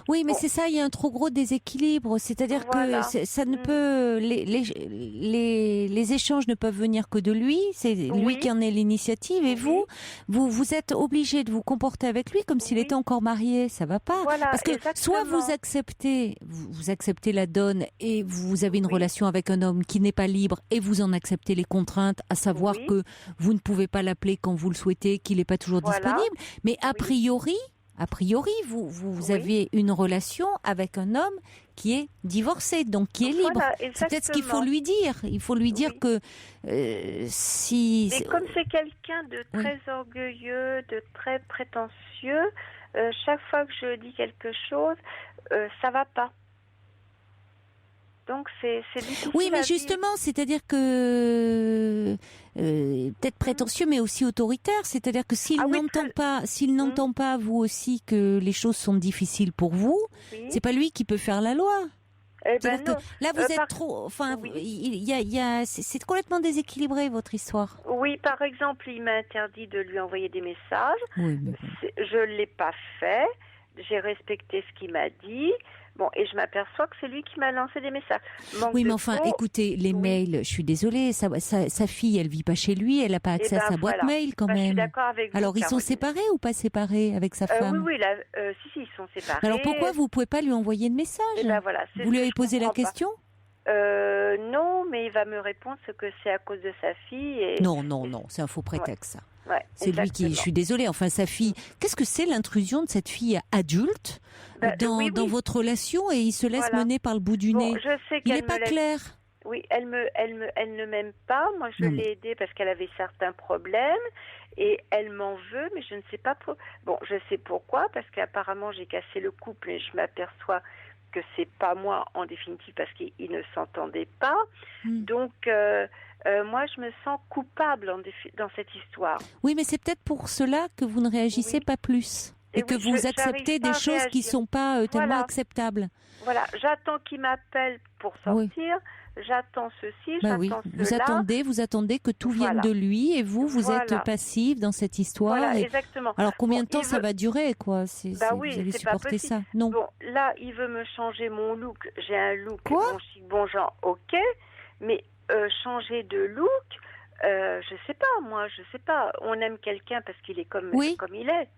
Oui, mais c'est ça, il y a un trop gros déséquilibre. C'est-à-dire que ça ne peut, les échanges ne peuvent venir que de lui. C'est lui qui en est l'initiative. Et vous êtes obligé de vous comporter avec lui comme s'il était encore marié. Ça va pas. Parce que soit vous acceptez la donne et vous avez une relation avec un homme qui n'est pas libre et vous en acceptez les contraintes, à savoir que vous ne pouvez pas l'appeler quand vous le souhaitez, qu'il n'est pas toujours disponible. Mais a priori, vous avez une relation avec un homme qui est divorcé, donc qui est libre. C'est peut-être ce qu'il faut lui dire. Il faut lui dire que si... Mais comme c'est quelqu'un de très orgueilleux, de très prétentieux, chaque fois que je dis quelque chose, ça va pas. Donc c'est difficile. Oui, mais justement, c'est-à-dire que peut-être prétentieux, mais aussi autoritaire. C'est-à-dire que s'il n'entend pas vous aussi que les choses sont difficiles pour vous, c'est pas lui qui peut faire la loi. Là, vous êtes trop. Enfin, c'est complètement déséquilibré votre histoire. Oui, par exemple, il m'a interdit de lui envoyer des messages. Je l'ai pas fait. J'ai respecté ce qu'il m'a dit. Bon, et je m'aperçois que c'est lui qui m'a lancé des messages. Mais enfin, écoutez, les mails, je suis désolée, sa fille, elle vit pas chez lui, elle n'a pas accès à sa boîte mail quand même. Je suis d'accord avec vous. Alors, ils sont séparés ou pas séparés avec sa femme? Oui, si, ils sont séparés. Alors, pourquoi vous pouvez pas lui envoyer de message? Vous lui avez posé la question? Non, mais il va me répondre que c'est à cause de sa fille. Non, c'est un faux prétexte, ça. C'est lui qui, je suis désolée, enfin sa fille, qu'est-ce que c'est l'intrusion de cette fille adulte dans votre relation et il se laisse mener par le bout du nez? Je sais il n'est pas clair. Oui, elle ne m'aime pas, moi je l'ai aidée parce qu'elle avait certains problèmes et elle m'en veut, mais je ne sais pas je sais pourquoi, parce qu'apparemment j'ai cassé le couple et je m'aperçois que c'est pas moi en définitive parce qu'ils ne s'entendaient pas. Donc moi je me sens coupable dans cette histoire. Oui, mais c'est peut-être pour cela que vous ne réagissez pas plus et que vous acceptez des choses qui sont pas tellement acceptables. Voilà, j'attends qu'il m'appelle pour sortir. J'attends ceci, j'attends cela. Vous attendez que tout vienne de lui et vous êtes passive dans cette histoire. Voilà, exactement. Alors combien de temps ça va durer, quoi? Vous allez supporter ça? Non. Bon, là, il veut me changer mon look. J'ai un look bon chic, bon genre, ok. Mais changer de look, je sais pas. On aime quelqu'un parce qu'il est comme il est.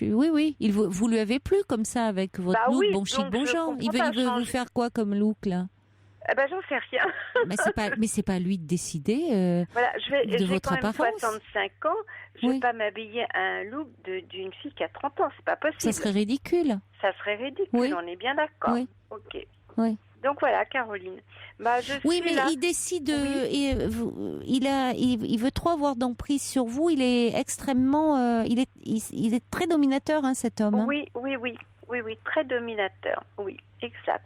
Oui. Vous lui avez plu comme ça avec votre look bon chic, bon genre. Il veut vous faire quoi comme look, là? J'en sais rien. mais c'est pas à lui de décider de votre apparence. J'ai quand même 65 ans, je vais pas m'habiller à un look d'une fille qui a 30 ans, c'est pas possible. Ça serait ridicule. On est bien d'accord. Oui. Ok. Oui. Donc voilà, Caroline. Il décide, il veut trop avoir d'emprise sur vous, il est extrêmement, il est très dominateur, cet homme. Hein. Oui, très dominateur, oui, exact.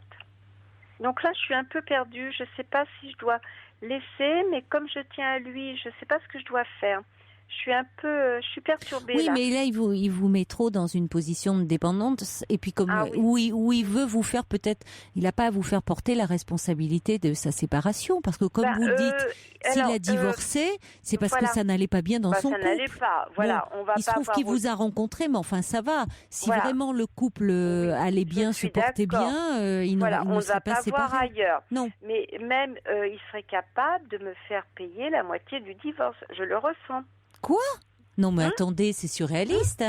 Donc là, je suis un peu perdue. Je ne sais pas si je dois laisser, mais comme je tiens à lui, je ne sais pas ce que je dois faire. Je suis perturbée. Oui, là. Mais là, il vous met trop dans une position de dépendante. Et puis, où il veut vous faire peut-être, il n'a pas à vous faire porter la responsabilité de sa séparation. Parce que comme vous le dites, s'il a divorcé, c'est parce que ça n'allait pas bien dans son couple. Ça n'allait pas. Voilà, on va il se trouve qu'il vous a rencontré, mais enfin, ça va. Si vraiment le couple allait bien, se portait bien, il ne serait pas séparé. Voir ailleurs. Non. Mais même, il serait capable de me faire payer la moitié du divorce. Je le ressens. Quoi? Non, mais attendez, c'est surréaliste.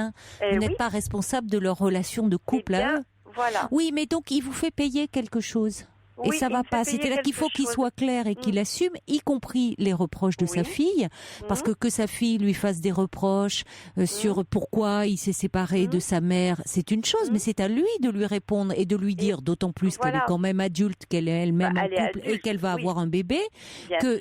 Vous n'êtes pas responsable de leur relation de couple à eux. Voilà. Oui, mais donc il vous fait payer quelque chose. Et ça va pas. C'est-à-dire qu'il faut qu'il soit clair et qu'il assume, y compris les reproches de sa fille, parce que sa fille lui fasse des reproches sur pourquoi il s'est séparé de sa mère, c'est une chose, mais c'est à lui de lui répondre et de lui dire, d'autant plus qu'elle est quand même adulte, qu'elle est elle-même en couple et qu'elle va avoir un bébé,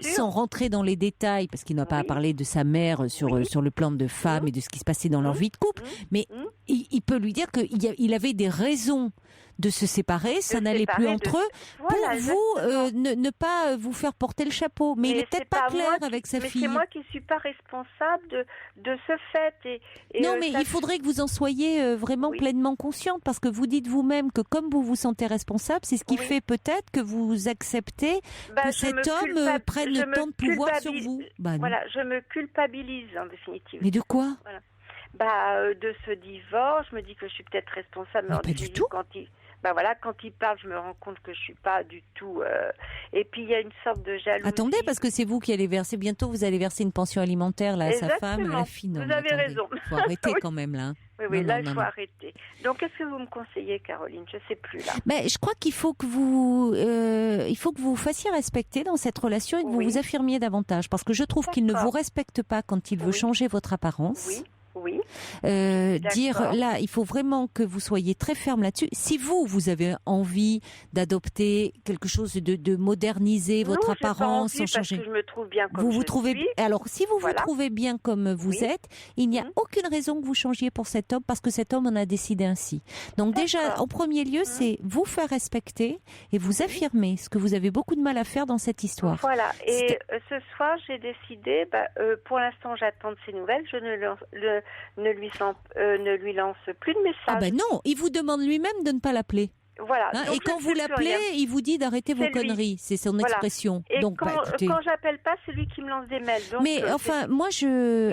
sans rentrer dans les détails, parce qu'il n'a pas à parler de sa mère sur le plan de femme et de ce qui se passait dans leur vie de couple, mais il peut lui dire qu'il avait des raisons de se séparer, ça n'allait plus entre eux, pour vous ne pas vous faire porter le chapeau. Mais il n'est peut-être pas clair avec sa fille. Mais c'est moi qui ne suis pas responsable de ce fait. Non, mais il faudrait que vous en soyez vraiment pleinement consciente, parce que vous dites vous-même que comme vous vous sentez responsable, c'est ce qui fait peut-être que vous acceptez que cet homme prenne le temps de pouvoir sur vous. Voilà, je me culpabilise en définitive. Mais de quoi? De ce divorce, je me dis que je suis peut-être responsable. Mais pas du tout. Quand il parle, je me rends compte que je suis pas du tout. Et puis il y a une sorte de jalousie. Attendez, parce que c'est vous qui allez verser. Bientôt, vous allez verser une pension alimentaire là à sa femme, à la fille. Non, vous avez raison. Il faut arrêter quand même là. Oui, il faut arrêter. Donc, qu'est-ce que vous me conseillez, Caroline? Je ne sais plus là. Mais je crois qu'il faut que vous fassiez respecter dans cette relation et que vous vous affirmiez davantage, parce que je trouve qu'il ne vous respecte pas quand il veut changer votre apparence. Oui. Dire là, il faut vraiment que vous soyez très ferme là-dessus. Si vous avez envie d'adopter quelque chose, de moderniser votre apparence, sans changer. Parce que je me trouve bien comme je suis. Alors, si vous vous trouvez bien comme vous êtes, il n'y a aucune raison que vous changiez pour cet homme, parce que cet homme en a décidé ainsi. Donc déjà, en premier lieu, c'est vous faire respecter et vous affirmer, ce que vous avez beaucoup de mal à faire dans cette histoire. Voilà. Et ce soir, j'ai décidé. Pour l'instant, j'attends de ses nouvelles. Je ne lui lance plus de messages. Ah ben non, il vous demande lui-même de ne pas l'appeler. Voilà. Et quand vous l'appelez, il vous dit d'arrêter vos conneries. C'est son expression. Et donc, quand j'appelle pas, c'est lui qui me lance des mails. Donc, mais moi,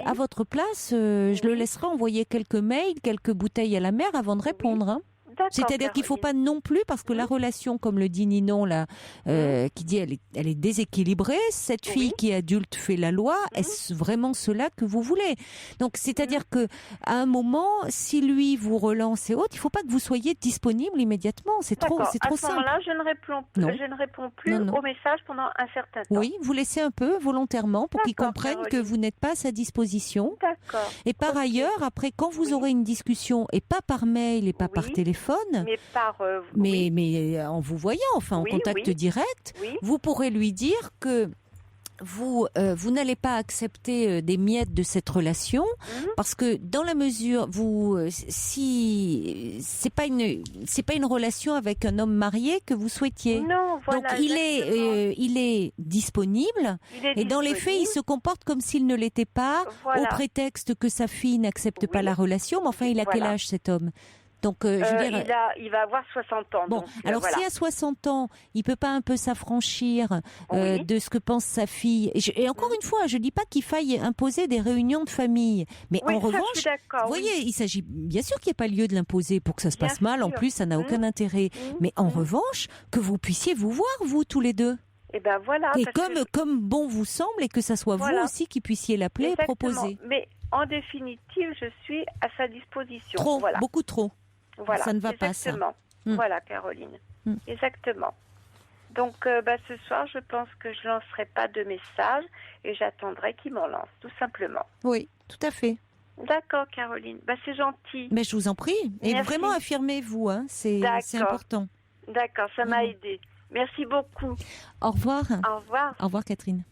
à votre place, je le laisserai envoyer quelques mails, quelques bouteilles à la mer avant de répondre. Hein. C'est-à-dire qu'il ne faut pas non plus, parce que la relation, comme le dit Ninon, là, qui dit elle est déséquilibrée, cette fille qui est adulte fait la loi, est-ce vraiment cela que vous voulez? Donc, c'est-à-dire que à un moment, si lui vous relance et autres, il ne faut pas que vous soyez disponible immédiatement. C'est trop simple. À ce moment-là, je ne réponds plus aux messages pendant un certain temps. Oui, vous laissez un peu volontairement pour qu'il comprenne que vous n'êtes pas à sa disposition. D'accord. Et par ailleurs, après, quand vous aurez une discussion, et pas par mail et pas par téléphone, mais mais en vous voyant, en contact direct, vous pourrez lui dire que vous n'allez pas accepter des miettes de cette relation parce que dans la mesure si c'est pas une relation avec un homme marié que vous souhaitiez. Non, voilà. Donc il est disponible et dans les faits il se comporte comme s'il ne l'était pas au prétexte que sa fille n'accepte pas la relation. Mais enfin il a quel âge cet homme? Donc, je veux dire, il va avoir 60 ans. Bon, donc, alors si à 60 ans, il peut pas un peu s'affranchir de ce que pense sa fille. Et encore une fois, je dis pas qu'il faille imposer des réunions de famille, mais en revanche, vous voyez, il s'agit bien sûr qu'il n'y ait pas lieu de l'imposer pour que ça se passe mal. En plus, ça n'a aucun intérêt. Mais en revanche, que vous puissiez vous voir, vous tous les deux. Et ben voilà. Et comme bon vous semble, et que ça soit vous aussi qui puissiez l'appeler et proposer. Mais en définitive, je suis à sa disposition. Trop, beaucoup trop. Voilà, ça ne va pas, ça. Voilà, Caroline. Exactement. Donc, ce soir, je pense que je ne lancerai pas de message et j'attendrai qu'il m'en lance, tout simplement. Oui, tout à fait. D'accord, Caroline. C'est gentil. Mais je vous en prie. Et merci. Vraiment, affirmez-vous. C'est important. D'accord, ça m'a aidé. Merci beaucoup. Au revoir. Au revoir. Au revoir, Catherine.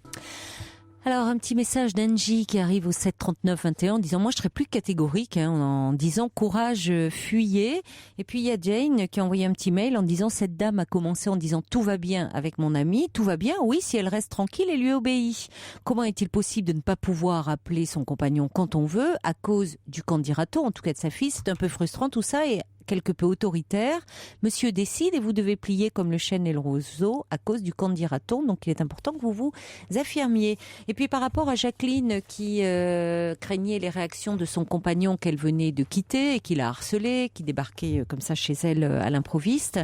Alors, un petit message d'Angie qui arrive au 7 39 21 en disant « Moi, je serais plus catégorique en disant « Courage, fuyez ». Et puis, il y a Jane qui a envoyé un petit mail en disant « Cette dame a commencé en disant « Tout va bien avec mon ami ». Tout va bien, oui, si elle reste tranquille et lui obéit. Comment est-il possible de ne pas pouvoir appeler son compagnon quand on veut à cause du candidato, en tout cas de sa fille? C'est un peu frustrant tout ça et quelque peu autoritaire. Monsieur décide et vous devez plier comme le chêne et le roseau à cause du candidaton. Donc il est important que vous vous affirmiez. Et puis par rapport à Jacqueline qui craignait les réactions de son compagnon qu'elle venait de quitter et qui l'a harcelé, qui débarquait comme ça chez elle à l'improviste,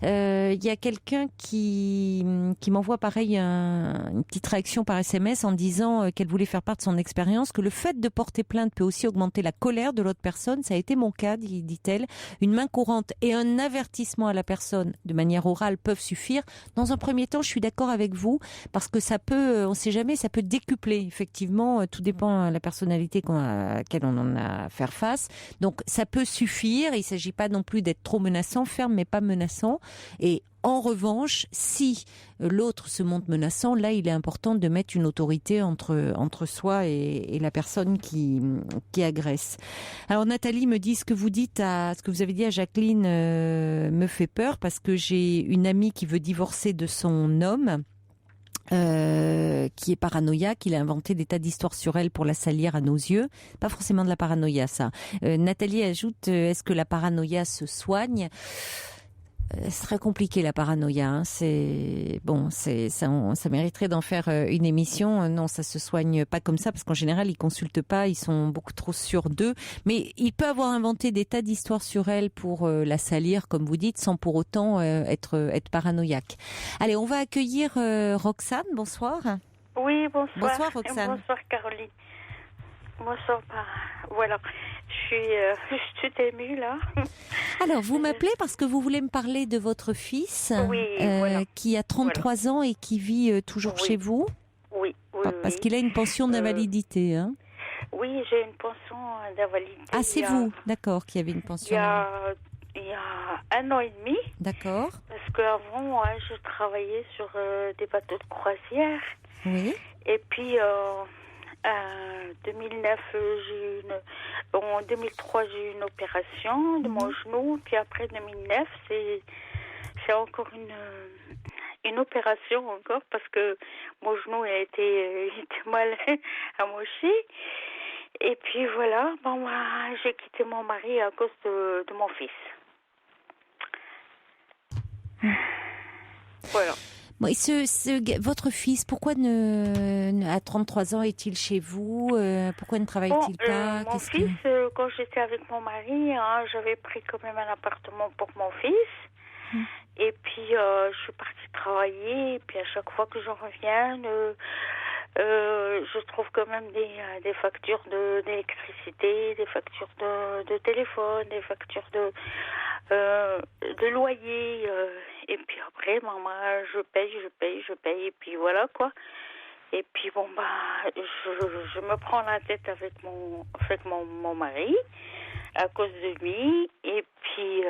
il y a quelqu'un qui m'envoie pareil une petite réaction par SMS en disant qu'elle voulait faire part de son expérience, que le fait de porter plainte peut aussi augmenter la colère de l'autre personne. Ça a été mon cas, dit-elle. Une main courante et un avertissement à la personne de manière orale peuvent suffire. Dans un premier temps, je suis d'accord avec vous parce que ça peut, on ne sait jamais, ça peut décupler. Effectivement, tout dépend de la personnalité à laquelle on en a à faire face. Donc, ça peut suffire. Il ne s'agit pas non plus d'être trop menaçant, ferme mais pas menaçant. Et en revanche, si l'autre se montre menaçant, là, il est important de mettre une autorité entre soi et la personne qui agresse. Alors, Nathalie me dit ce que vous avez dit à Jacqueline me fait peur parce que j'ai une amie qui veut divorcer de son homme. Qui est paranoïaque, il a inventé des tas d'histoires sur elle pour la salir à nos yeux. Pas forcément de la paranoïa, ça. Nathalie ajoute, est-ce que la paranoïa se soigne ? C'est très compliqué la paranoïa. Ça mériterait d'en faire une émission. Non, ça se soigne pas comme ça parce qu'en général ils consultent pas, ils sont beaucoup trop sûrs d'eux. Mais il peut avoir inventé des tas d'histoires sur elle pour la salir, comme vous dites, sans pour autant être paranoïaque. Allez, on va accueillir Roxane. Bonsoir. Oui, bonsoir. Bonsoir Roxane. Bonsoir Caroline. Bonsoir. Voilà, je suis toute émue là. Alors, vous m'appelez parce que vous voulez me parler de votre fils qui a 33 ans et qui vit toujours chez vous. Oui. Parce qu'il a une pension d'invalidité. Hein. Oui, j'ai une pension d'invalidité. Ah, c'est vous, d'accord, qui avez une pension. Il y a 1 an et demi. D'accord. Parce qu'avant, moi, je travaillais sur des bateaux de croisière. Oui. Et puis... En 2009, en 2003, j'ai eu une opération de mon genou. Puis après 2009, c'est encore une opération encore parce que mon genou était mal amoché. Et puis voilà, moi, j'ai quitté mon mari à cause de mon fils. Voilà. Bon, et votre fils, pourquoi à 33 ans est-il chez vous? Pourquoi ne travaille-t-il pas? Mon fils, quand j'étais avec mon mari, j'avais pris quand même un appartement pour mon fils. Et puis, je suis partie travailler. Et puis, à chaque fois que j'en reviens, je trouve quand même des factures d'électricité, des factures de téléphone, des factures de loyer. Et puis après, maman, je paye. Et puis voilà, quoi. Et puis, je me prends la tête avec mon mari à cause de lui. Et puis...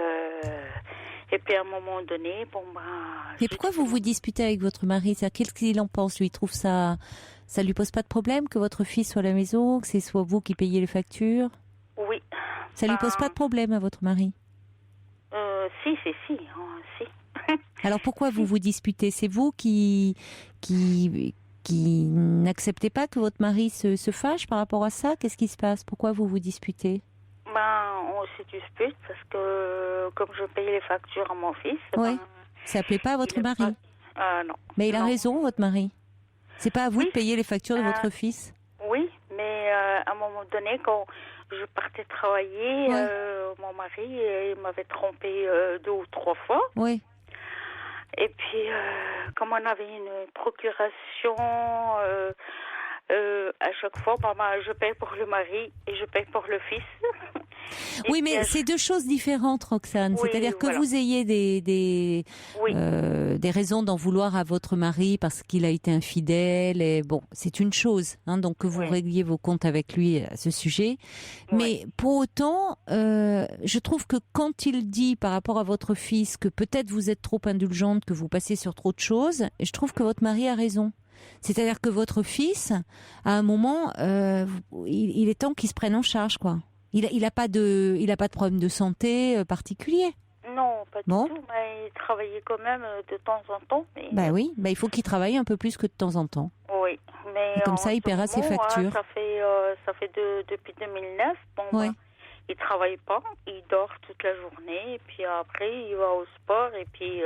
Et puis à un moment donné, Et pourquoi vous vous disputez avec votre mari? Qu'est-ce qu'il en pense? Lui, il trouve ça lui pose pas de problème que votre fils soit à la maison, que ce soit vous qui payez les factures? Oui. Ça lui pose pas de problème à votre mari? Si. Alors pourquoi vous vous disputez? C'est vous qui n'acceptez pas que votre mari se fâche par rapport à ça? Qu'est-ce qui se passe? Pourquoi vous vous disputez? On se dispute parce que comme je paye les factures à mon fils... Oui. Ça plaît pas à votre mari? Non. Mais il a raison, votre mari. C'est pas à vous de payer les factures de votre fils? Oui, mais à un moment donné, quand je partais travailler, mon mari il m'avait trompé 2 ou 3 fois. Oui. Et puis, comme on avait une procuration, à chaque fois, je paye pour le mari et je paye pour le fils. Oui, mais c'est 2 choses différentes, Roxane. Oui, c'est-à-dire que voilà. vous ayez des raisons d'en vouloir à votre mari parce qu'il a été infidèle. Et bon, c'est une chose. Donc que vous régliez vos comptes avec lui à ce sujet. Mais pour autant, je trouve que quand il dit par rapport à votre fils que peut-être vous êtes trop indulgente, que vous passez sur trop de choses, je trouve que votre mari a raison. C'est-à-dire que votre fils, à un moment, il est temps qu'il se prenne en charge, quoi. Il a pas de problème de santé particulier. Non, pas du tout. Mais il travaillait quand même de temps en temps. Mais... Oui, il faut qu'il travaille un peu plus que de temps en temps. Oui, mais et comme ça, il paiera ses factures. Ça fait depuis 2009. Il travaille pas, il dort toute la journée et puis après il va au sport et puis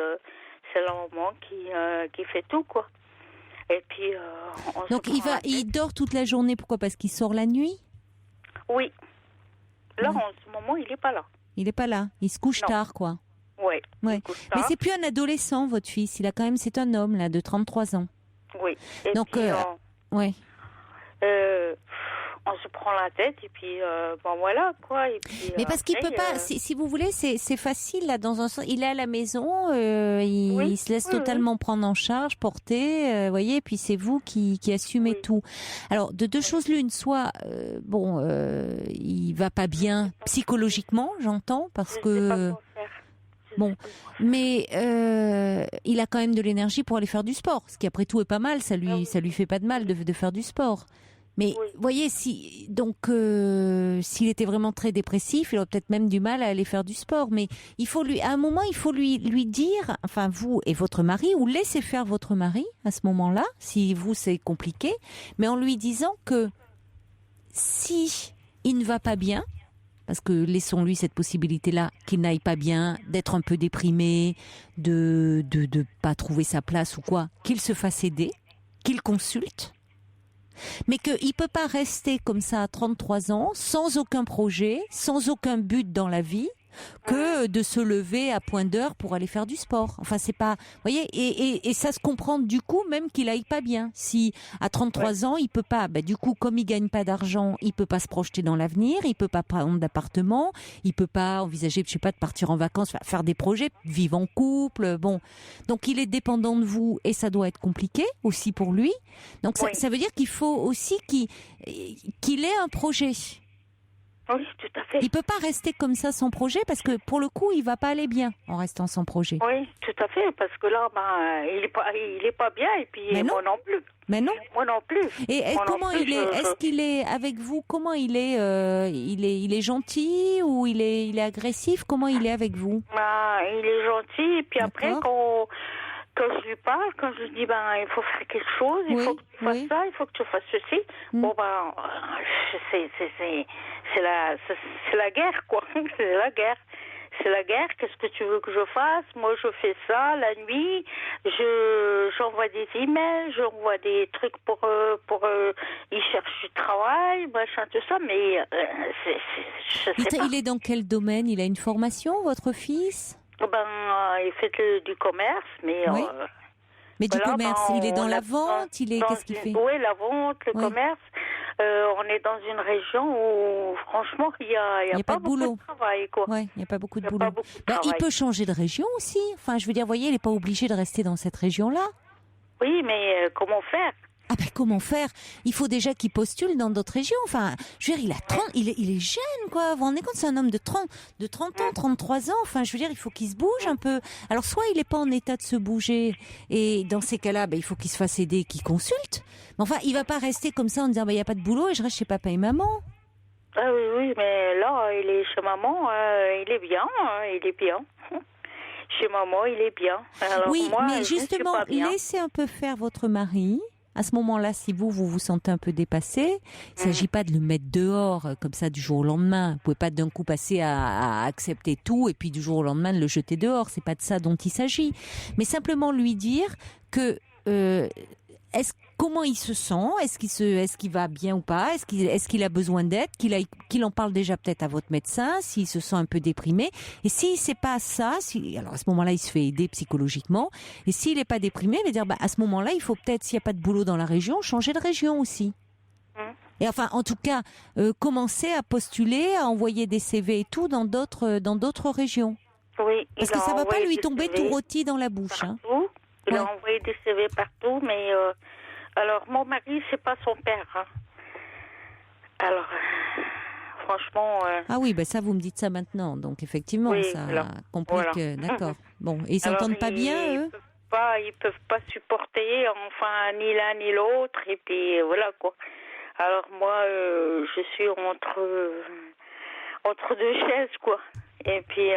c'est la maman qui fait tout, quoi. Et puis donc il dort toute la journée. Pourquoi? Parce qu'il sort la nuit? Oui. Là, en ce moment, il n'est pas là. Il n'est pas là. Il se couche tard, quoi. Oui. Mais c'est plus un adolescent, votre fils. C'est un homme, là, de 33 ans. Oui. Et donc, puis, on se prend la tête et puis voilà, quoi. Et puis, mais parce qu'il peut pas, si vous voulez, c'est facile, là, dans un sens. Il est à la maison, il se laisse totalement prendre en charge, porter, voyez, et puis c'est vous qui assumez tout. Alors, de 2 choses l'une, soit, il va pas bien psychologiquement, j'entends, parce que... Bon, mais il a quand même de l'énergie pour aller faire du sport, ce qui après tout est pas mal, ça lui fait pas de mal de faire du sport. Mais voyez, s'il était vraiment très dépressif, il aurait peut-être même du mal à aller faire du sport. Mais à un moment, il faut lui dire, enfin vous et votre mari, ou laissez faire votre mari à ce moment-là, si vous c'est compliqué, mais en lui disant que si il ne va pas bien, parce que laissons-lui cette possibilité-là, qu'il n'aille pas bien, d'être un peu déprimé, de pas trouver sa place ou quoi, qu'il se fasse aider, qu'il consulte. Mais qu'il ne peut pas rester comme ça à 33 ans, sans aucun projet, sans aucun but dans la vie, que de se lever à point d'heure pour aller faire du sport. Enfin, c'est pas... Vous voyez, et ça se comprend du coup, même qu'il aille pas bien. Si à 33 ans, il peut pas... du coup, comme il gagne pas d'argent, il peut pas se projeter dans l'avenir, il peut pas prendre d'appartement, il peut pas envisager, je sais pas, de partir en vacances, faire des projets, vivre en couple, bon. Donc, il est dépendant de vous et ça doit être compliqué aussi pour lui. Donc, ça veut dire qu'il faut aussi qu'il ait un projet. Oui, tout à fait. Il peut pas rester comme ça sans projet parce que pour le coup, il va pas aller bien en restant sans projet. Oui, tout à fait, parce que là, il est pas bien et puis moi non plus. Mais non. Moi non plus. Et comment il est? Est-ce qu'il est avec vous? Comment il est? Il est gentil ou il est agressif? Comment il est avec vous? Il est gentil et puis après quand je lui parle, quand je lui dis il faut faire quelque chose, il faut que tu fasses ça, il faut que tu fasses ceci. C'est la guerre, quoi. C'est la guerre. C'est la guerre. Qu'est-ce que tu veux que je fasse? Moi, je fais ça la nuit. J'envoie des emails, j'envoie des trucs pour ils cherchent du travail, machin, tout ça. Mais je sais pas. Il est dans quel domaine? Il a une formation, votre fils? Il fait du commerce, mais... Mais du commerce, il est dans la vente, qu'est-ce qu'il fait? Oui, la vente, le commerce. On est dans une région où, franchement, il y a pas beaucoup de travail, quoi. Oui, il n'y a pas beaucoup de boulot. Il peut changer de région aussi. Enfin, je veux dire, voyez, il n'est pas obligé de rester dans cette région-là. Oui, mais comment faire? Ah ben comment faire? Il faut déjà qu'il postule dans d'autres régions. Enfin, je veux dire, il est jeune, quoi. Vous vous rendez compte, c'est un homme de 30 ans, 33 ans. Enfin, je veux dire, il faut qu'il se bouge un peu. Alors, soit il n'est pas en état de se bouger, et dans ces cas-là, il faut qu'il se fasse aider, qu'il consulte. Mais enfin, il va pas rester comme ça en disant, il n'y a pas de boulot et je reste chez papa et maman. Ah oui, mais là, il est chez maman, il est bien, Chez maman, il est bien. Alors, oui, moi, mais justement, laissez un peu faire votre mari. À ce moment-là, si vous vous sentez un peu dépassé, il ne s'agit pas de le mettre dehors comme ça du jour au lendemain. Vous pouvez pas d'un coup passer à accepter tout et puis du jour au lendemain de le jeter dehors. C'est pas de ça dont il s'agit. Mais simplement lui dire que comment il se sent, est-ce qu'il va bien ou pas, est-ce qu'il a besoin d'aide, qu'il en parle déjà peut-être à votre médecin, s'il se sent un peu déprimé. Et s'il sait pas ça, alors à ce moment-là, il se fait aider psychologiquement. Et s'il n'est pas déprimé, il va dire à ce moment-là, il faut peut-être, s'il n'y a pas de boulot dans la région, changer de région aussi. Et enfin, en tout cas, commencer à postuler, à envoyer des CV et tout dans d'autres régions. Oui. Parce que ça va pas lui tomber tout rôti dans la bouche. Partout. Il a envoyé des CV partout, mais alors mon mari, c'est pas son père. Hein. Alors, franchement. Ah oui, ça vous me dites ça maintenant, donc effectivement, ça complique. Voilà. D'accord. Bon, et ils s'entendent pas bien, eux. Ils peuvent pas supporter, enfin, ni l'un ni l'autre, et puis voilà quoi. Alors moi, je suis entre deux chaises, quoi. Et puis.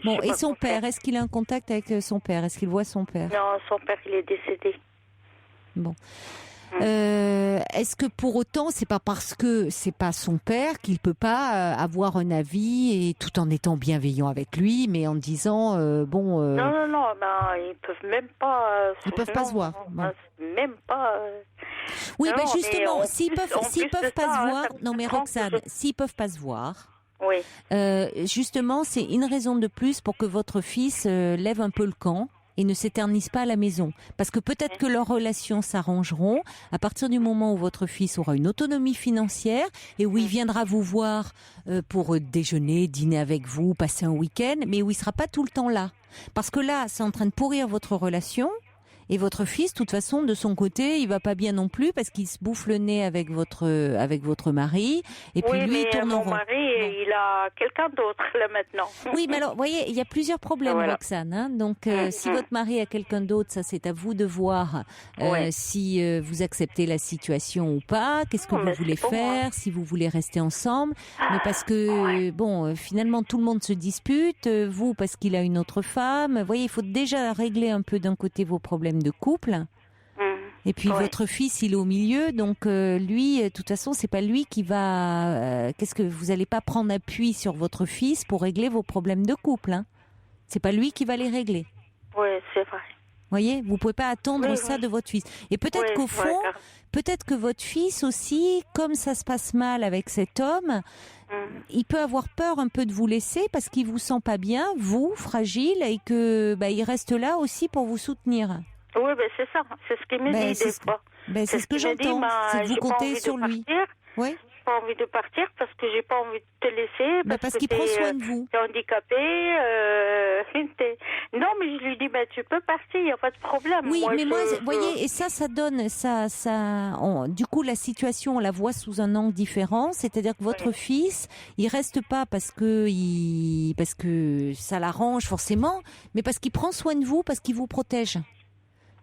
Bon, et son père, est-ce qu'il a un contact avec son père? Est-ce qu'il voit son père? Non, son père, il est décédé. Bon. Est-ce que pour autant, c'est pas parce que c'est pas son père qu'il peut pas avoir un avis et tout en étant bienveillant avec lui, mais en disant bon. Non, ils peuvent même pas. Ils peuvent pas se voir. Bon. Même pas. Oui, non, justement, s'ils peuvent pas se voir. Non, mais Roxane, s'ils peuvent pas se voir. Oui. Justement, c'est une raison de plus pour que votre fils lève un peu le camp et ne s'éternise pas à la maison. Parce que peut-être que leurs relations s'arrangeront à partir du moment où votre fils aura une autonomie financière et où il viendra vous voir pour déjeuner, dîner avec vous, passer un week-end, mais où il sera pas tout le temps là. Parce que là, c'est en train de pourrir votre relation. Et votre fils, de toute façon, de son côté, il va pas bien non plus parce qu'il se bouffe le nez avec votre mari. Et puis lui, il tourne en rond. Mon mari, il a quelqu'un d'autre là maintenant. Oui, mais alors, vous voyez, il y a plusieurs problèmes, Roxane. Hein. Donc, si votre mari a quelqu'un d'autre, ça, c'est à vous de voir si vous acceptez la situation ou pas. Qu'est-ce que vous voulez faire, si vous voulez rester ensemble. Mais parce que, finalement, tout le monde se dispute. Vous, parce qu'il a une autre femme. Vous voyez, il faut déjà régler un peu d'un côté vos problèmes de couple. Et puis votre fils, il est au milieu, donc lui, de toute façon, c'est pas lui qui va. Qu'est-ce que vous allez pas prendre appui sur votre fils pour régler vos problèmes de couple, hein? C'est pas lui qui va les régler. Oui, c'est vrai. Voyez, vous pouvez pas attendre ça de votre fils. Et peut-être qu'au fond, peut-être que votre fils aussi, comme ça se passe mal avec cet homme, il peut avoir peur un peu de vous laisser parce qu'il vous sent pas bien, vous, fragile, et que il reste là aussi pour vous soutenir. Oui, c'est ça. C'est ce qu'il me dit des fois. C'est ce que j'entends. C'est que vous comptez sur lui. Oui. J'ai pas envie de partir parce que j'ai pas envie de te laisser. Parce qu'il prend soin de vous. T'es handicapé. Non, mais je lui dis, tu peux partir, il n'y a pas de problème. Oui, mais moi, vous voyez, et ça donne, du coup, la situation, on la voit sous un angle différent. C'est-à-dire que votre fils, il reste pas parce que ça l'arrange forcément, mais parce qu'il prend soin de vous, parce qu'il vous protège.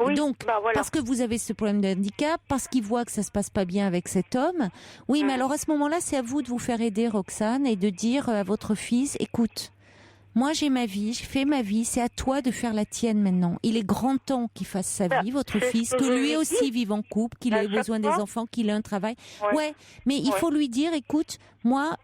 Oui, donc, parce que vous avez ce problème de handicap, parce qu'il voit que ça se passe pas bien avec cet homme. Oui, mais alors à ce moment-là, c'est à vous de vous faire aider, Roxane, et de dire à votre fils, écoute, moi j'ai ma vie, je fais ma vie, c'est à toi de faire la tienne maintenant. Il est grand temps qu'il fasse sa vie, votre fils, que lui aussi vive en couple, qu'il ait besoin des enfants, qu'il ait un travail. Ouais, mais il faut lui dire, écoute, moi,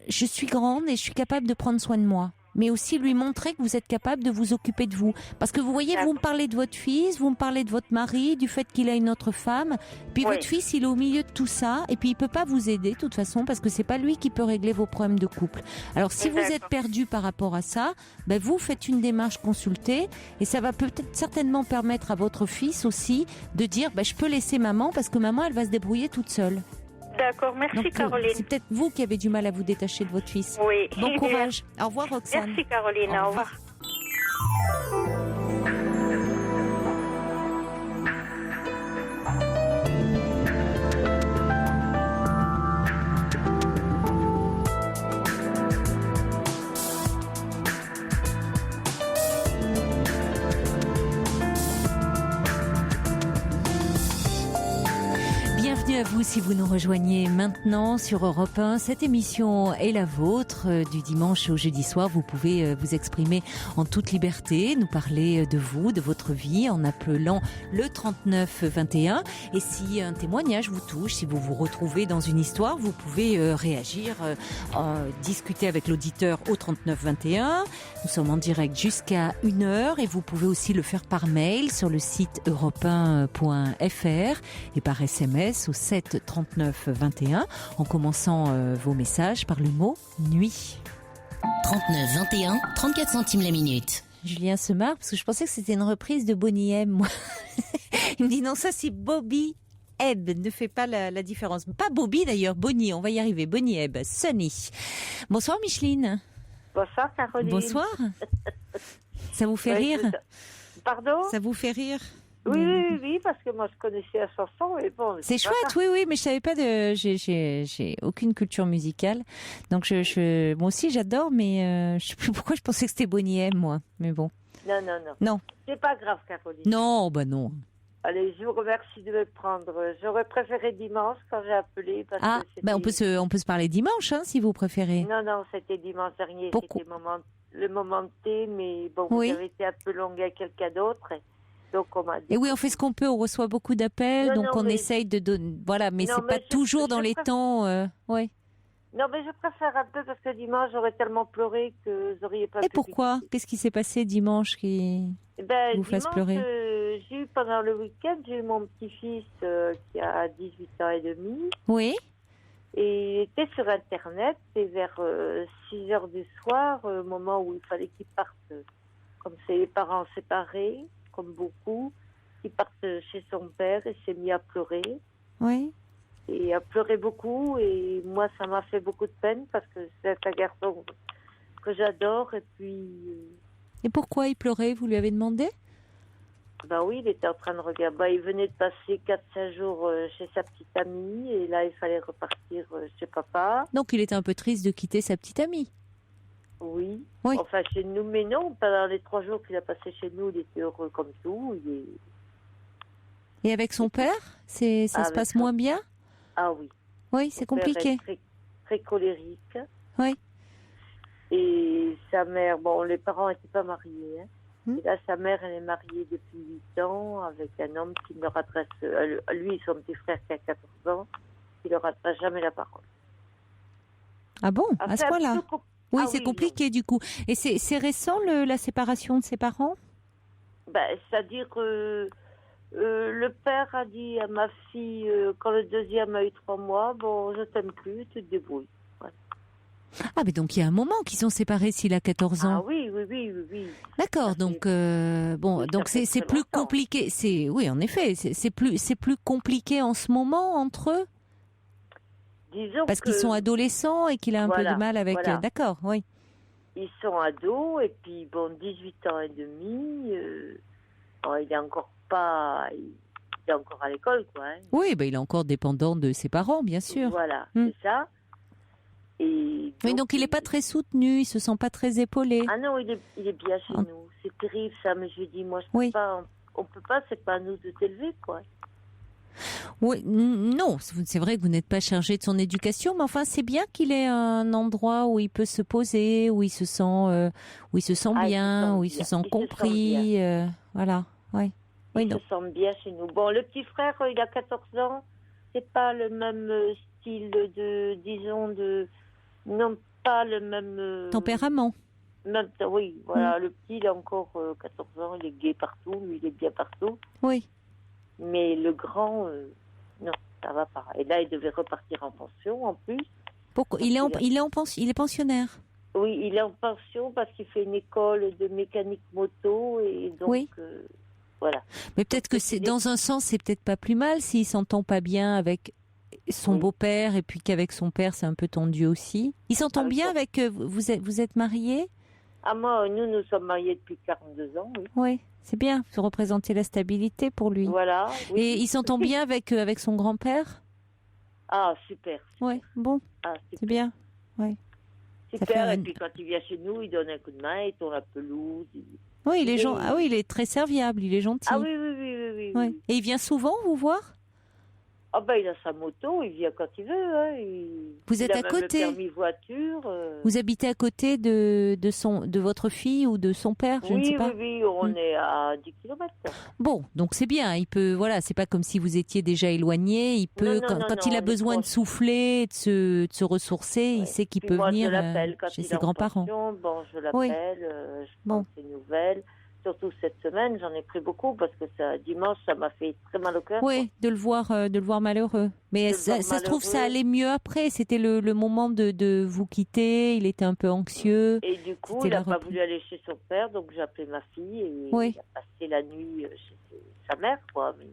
je suis grande et je suis capable de prendre soin de moi. Mais aussi lui montrer que vous êtes capable de vous occuper de vous. Parce que vous voyez, vous me parlez de votre fils, vous me parlez de votre mari, du fait qu'il a une autre femme. Puis votre fils, il est au milieu de tout ça. Et puis il peut pas vous aider, de toute façon, parce que c'est pas lui qui peut régler vos problèmes de couple. Alors si vous êtes perdu par rapport à ça, vous faites une démarche consultée. Et ça va peut-être certainement permettre à votre fils aussi de dire, je peux laisser maman, parce que maman, elle va se débrouiller toute seule. D'accord, merci Caroline. C'est peut-être vous qui avez du mal à vous détacher de votre fils. Oui. Bon courage. Au revoir Roxane. Merci Caroline, au revoir. si vous nous rejoignez maintenant sur Europe 1, cette émission est la vôtre. Du dimanche au jeudi soir, vous pouvez vous exprimer en toute liberté, nous parler de vous, de votre vie, en appelant le 39 21. Et si un témoignage vous touche, si vous vous retrouvez dans une histoire, vous pouvez réagir, discuter avec l'auditeur au 39 21. Nous sommes en direct jusqu'à 1h et vous pouvez aussi le faire par mail sur le site europe1.fr et par SMS au 7 39 21 en commençant vos messages par le mot nuit. 39 21, 34 centimes la minute. Julien se marre parce que je pensais que c'était une reprise de Boney M, moi. Il me dit non, ça c'est Bobby Ebb, ne fait pas la différence. Pas Bobby d'ailleurs, Bonnie, on va y arriver. Boney Ebb, Sunny. Bonsoir Micheline. Bonsoir Caroline. Bonsoir. Ça vous fait rire? Pardon? Ça vous fait rire? Oui, parce que moi je connaissais la chanson, mais bon. C'est chouette, oui, mais je savais pas j'ai aucune culture musicale, donc moi aussi j'adore, mais je sais plus pourquoi je pensais que c'était Boney M, moi, mais bon. Non. C'est pas grave, Caroline. Non, bah non. Allez, je vous remercie de me prendre. J'aurais préféré dimanche quand j'ai appelé. Parce que on peut se parler dimanche, hein, si vous préférez. Non, c'était dimanche dernier. Pourquoi? C'était le moment de thé, mais bon, oui. Vous avez été un peu longue à quelqu'un d'autre. Donc on m'a dit. Et oui, on fait ce qu'on peut, on reçoit beaucoup d'appels, donc on essaye de donner. Voilà, mais c'est pas toujours dans les temps. Ouais. Non, mais je préfère un peu parce que dimanche j'aurais tellement pleuré que vous n'auriez pas. Et pourquoi? Qu'est-ce qui s'est passé dimanche qui vous fasse pleurer? J'ai eu pendant le week-end, j'ai eu mon petit-fils qui a 18 ans et demi. Oui. Et il était sur Internet, et vers 6 heures du soir, au moment où il fallait qu'il parte, comme ses parents séparés, comme beaucoup, il part chez son père et s'est mis à pleurer. Oui. Et à pleurer beaucoup, et moi ça m'a fait beaucoup de peine parce que c'est un garçon que j'adore. Et puis. Et pourquoi il pleurait? Vous lui avez demandé? Ben oui, il était en train de regarder. Il venait de passer 4-5 jours chez sa petite amie, et là il fallait repartir chez papa. Donc il était un peu triste de quitter sa petite amie. Oui. Oui. Enfin chez nous, mais non, pendant les 3 jours qu'il a passé chez nous, il était heureux comme tout. Et avec son père, ça se passe moins bien? Ah oui. Oui, c'est compliqué. Très, très colérique. Oui. Et sa mère, bon, les parents n'étaient pas mariés. Hein. Et là, sa mère, elle est mariée depuis 8 ans avec un homme qui ne leur adresse, lui, son petit frère qui a 14 ans, qui ne leur adresse jamais la parole. Ah bon, à ce point-là? Oui, c'est oui, compliqué non. Du coup. Et c'est récent la séparation de ses parents? C'est-à-dire que le père a dit à ma fille, quand le deuxième a eu 3 mois, bon, je t'aime plus, tu te débrouilles. Ouais. Ah, mais donc il y a un moment qu'ils sont séparés s'il a 14 ans. Ah oui. D'accord, donc c'est plus compliqué. Oui, en effet, c'est plus compliqué en ce moment entre eux. Disons parce qu'ils sont adolescents et qu'il a un peu de mal avec. Voilà. D'accord, oui. Ils sont ados et puis bon, 18 ans et demi, il est encore pas, il est encore à l'école, quoi. Hein. Oui, il est encore dépendant de ses parents, bien sûr. Voilà, c'est ça. Et donc il n'est pas très soutenu, il se sent pas très épaulé. Ah non, il est bien chez nous. C'est terrible ça, mais je lui dis, moi je peux pas, on peut pas, c'est pas à nous de t'élever, quoi. Oui, non, c'est vrai que vous n'êtes pas chargé de son éducation, mais enfin c'est bien qu'il ait un endroit où il peut se poser, où il se sent bien, où il se sent compris, voilà. Oui. Il se sent bien chez nous. Bon, le petit frère, il a 14 ans, c'est pas le même style non, pas le même tempérament. Oui, voilà, le petit, il a encore 14 ans, il est gai partout, lui, il est bien partout. Oui. Mais le grand, non, ça va pas. Et là, il devait repartir en pension, en plus. Pourquoi? Il est pensionnaire. Oui, il est en pension parce qu'il fait une école de mécanique moto, et donc, voilà. Mais peut-être que c'est, dans un sens, c'est peut-être pas plus mal s'il s'entend pas bien avec son beau-père, et puis qu'avec son père, c'est un peu tendu aussi. Il s'entend bien avec... Vous êtes mariés? Ah, moi, nous sommes mariés depuis 42 ans, oui. Oui, c'est bien, vous représentez la stabilité pour lui. Voilà. Oui. Et il s'entend bien avec son grand-père? Ah, super. Oui, bon, c'est bien. Oui. Super, et puis quand il vient chez nous, il donne un coup de main, il tourne la pelouse. Oui, il est très serviable, il est gentil. Ah oui. Et il vient souvent vous voir? Ah ben, il a sa moto, il vient quand il veut. Hein. Vous êtes il a à même côté. le permis voiture. Vous habitez à côté de votre fille ou de son père, je ne sais pas. Oui, on est à 10 km. Bon, donc c'est bien. Il peut, voilà, c'est pas comme si vous étiez déjà éloigné. Il peut, quand il a besoin de souffler, de se ressourcer, il sait qu'il peut venir chez ses grands-parents. Bon, je l'appelle, je prends ses nouvelles. Surtout cette semaine, j'en ai pris beaucoup parce que dimanche, ça m'a fait très mal au cœur. Oui, de le voir malheureux. Mais ça se trouve, ça allait mieux après. C'était le moment de vous quitter. Il était un peu anxieux. Et du coup, il n'a pas voulu aller chez son père, donc j'ai appelé ma fille et il a passé la nuit chez sa mère, quoi. Mais...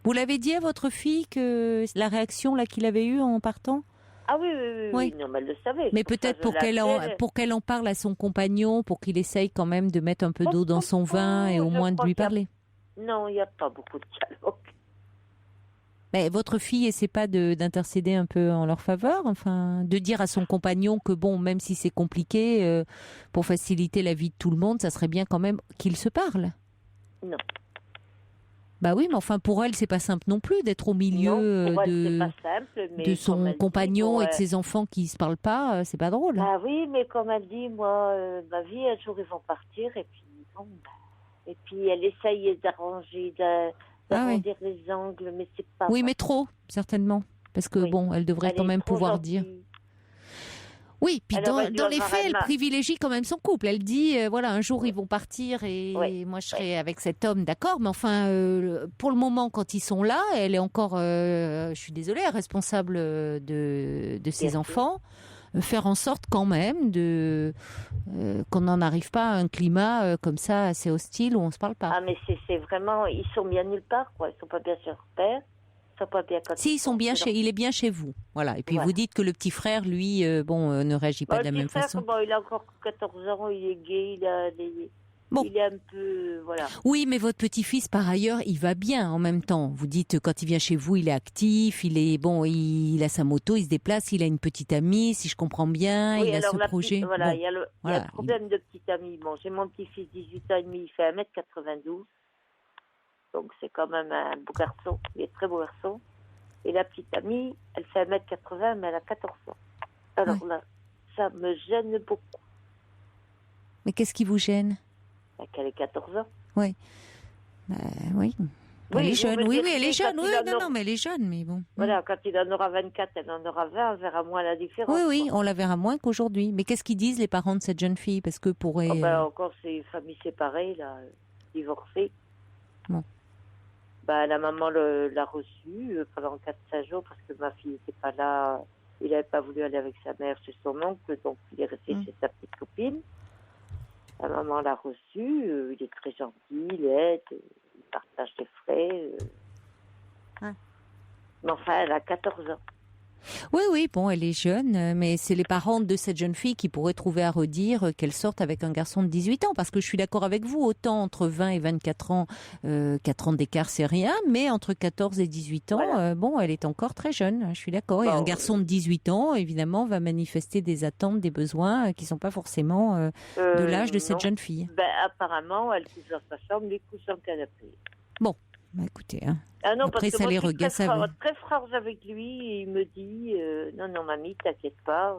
Vous l'avez dit à votre fille que la réaction là qu'il avait eue en partant? Ah oui, non, mais elle le savait. Mais peut-être pour qu'elle en parle à son compagnon, pour qu'il essaye quand même de mettre un peu d'eau dans son vin et au moins de lui parler. Non, il n'y a pas beaucoup de dialogue. Mais votre fille essaie pas d'intercéder un peu en leur faveur, enfin, de dire à son compagnon que bon, même si c'est compliqué, pour faciliter la vie de tout le monde, ça serait bien quand même qu'ils se parlent. Non. Bah oui, mais enfin pour elle, c'est pas simple non plus d'être au milieu de son compagnon et de ses enfants qui se parlent pas. C'est pas drôle. Ah oui, mais comme elle dit, moi, ma vie, un jour ils vont partir et puis bon, et puis elle essaye d'arranger, d'arrondir les angles, mais c'est pas. Oui, mais trop certainement, parce que bon, elle devrait quand même pouvoir dire. Oui, puis dans les faits, elle privilégie quand même son couple. Elle dit, voilà, un jour ils vont partir et moi je serai avec cet homme, d'accord. Mais enfin, pour le moment, quand ils sont là, elle est encore, je suis désolée, responsable de ses enfants. Faire en sorte quand même qu'on n'en arrive pas à un climat comme ça assez hostile où on se parle pas. Ah mais c'est vraiment, ils sont bien nulle part, quoi. Ils sont pas bien chez leur père. Si, ils sont bien il est bien chez vous. Voilà. Et puis vous dites que le petit frère, lui, ne réagit pas de la même façon. Bon, il a encore 14 ans, il est gay, il est un peu, voilà. Oui, mais votre petit-fils, par ailleurs, il va bien en même temps. Vous dites, quand il vient chez vous, il est actif, il a sa moto, il se déplace, il a une petite amie, si je comprends bien, il a ce projet. Voilà, il y a le problème de petite amie. Bon, j'ai mon petit-fils, 18 ans et demi, il fait 1m92. Donc c'est quand même un beau garçon, il est très beau garçon. Et la petite amie, elle fait 1m80, mais elle a 14 ans. Alors là, ça me gêne beaucoup. Mais qu'est-ce qui vous gêne? Qu'elle ait 14 ans. Oui. Oui. Elle est jeune, oui, elle est jeune, mais elle est jeune, mais bon. Voilà, quand il en aura 24, elle en aura 20, on verra moins la différence. Oui, on la verra moins qu'aujourd'hui. Mais qu'est-ce qu'ils disent les parents de cette jeune fille? Parce que encore, c'est une famille séparée, là, divorcée. Bon. La maman l'a reçue pendant 4-5 jours parce que ma fille n'était pas là. Il n'avait pas voulu aller avec sa mère chez son oncle, donc il est resté chez sa petite copine. La maman l'a reçu, il est très gentil, il aide, il partage les frais. Mais enfin, elle a 14 ans. Oui, bon, elle est jeune, mais c'est les parents de cette jeune fille qui pourraient trouver à redire qu'elle sorte avec un garçon de 18 ans. Parce que je suis d'accord avec vous, autant entre 20 et 24 ans, 4 ans d'écart, c'est rien, mais entre 14 et 18 ans, elle est encore très jeune, je suis d'accord. Et un garçon de 18 ans, évidemment, va manifester des attentes, des besoins qui ne sont pas forcément de l'âge de cette jeune fille. Apparemment, elle couche dans sa chambre, lui couche dans le canapé. Bon. Écoutez, non, après ça les regarde, très franche avec lui et il me dit non mamie, t'inquiète pas.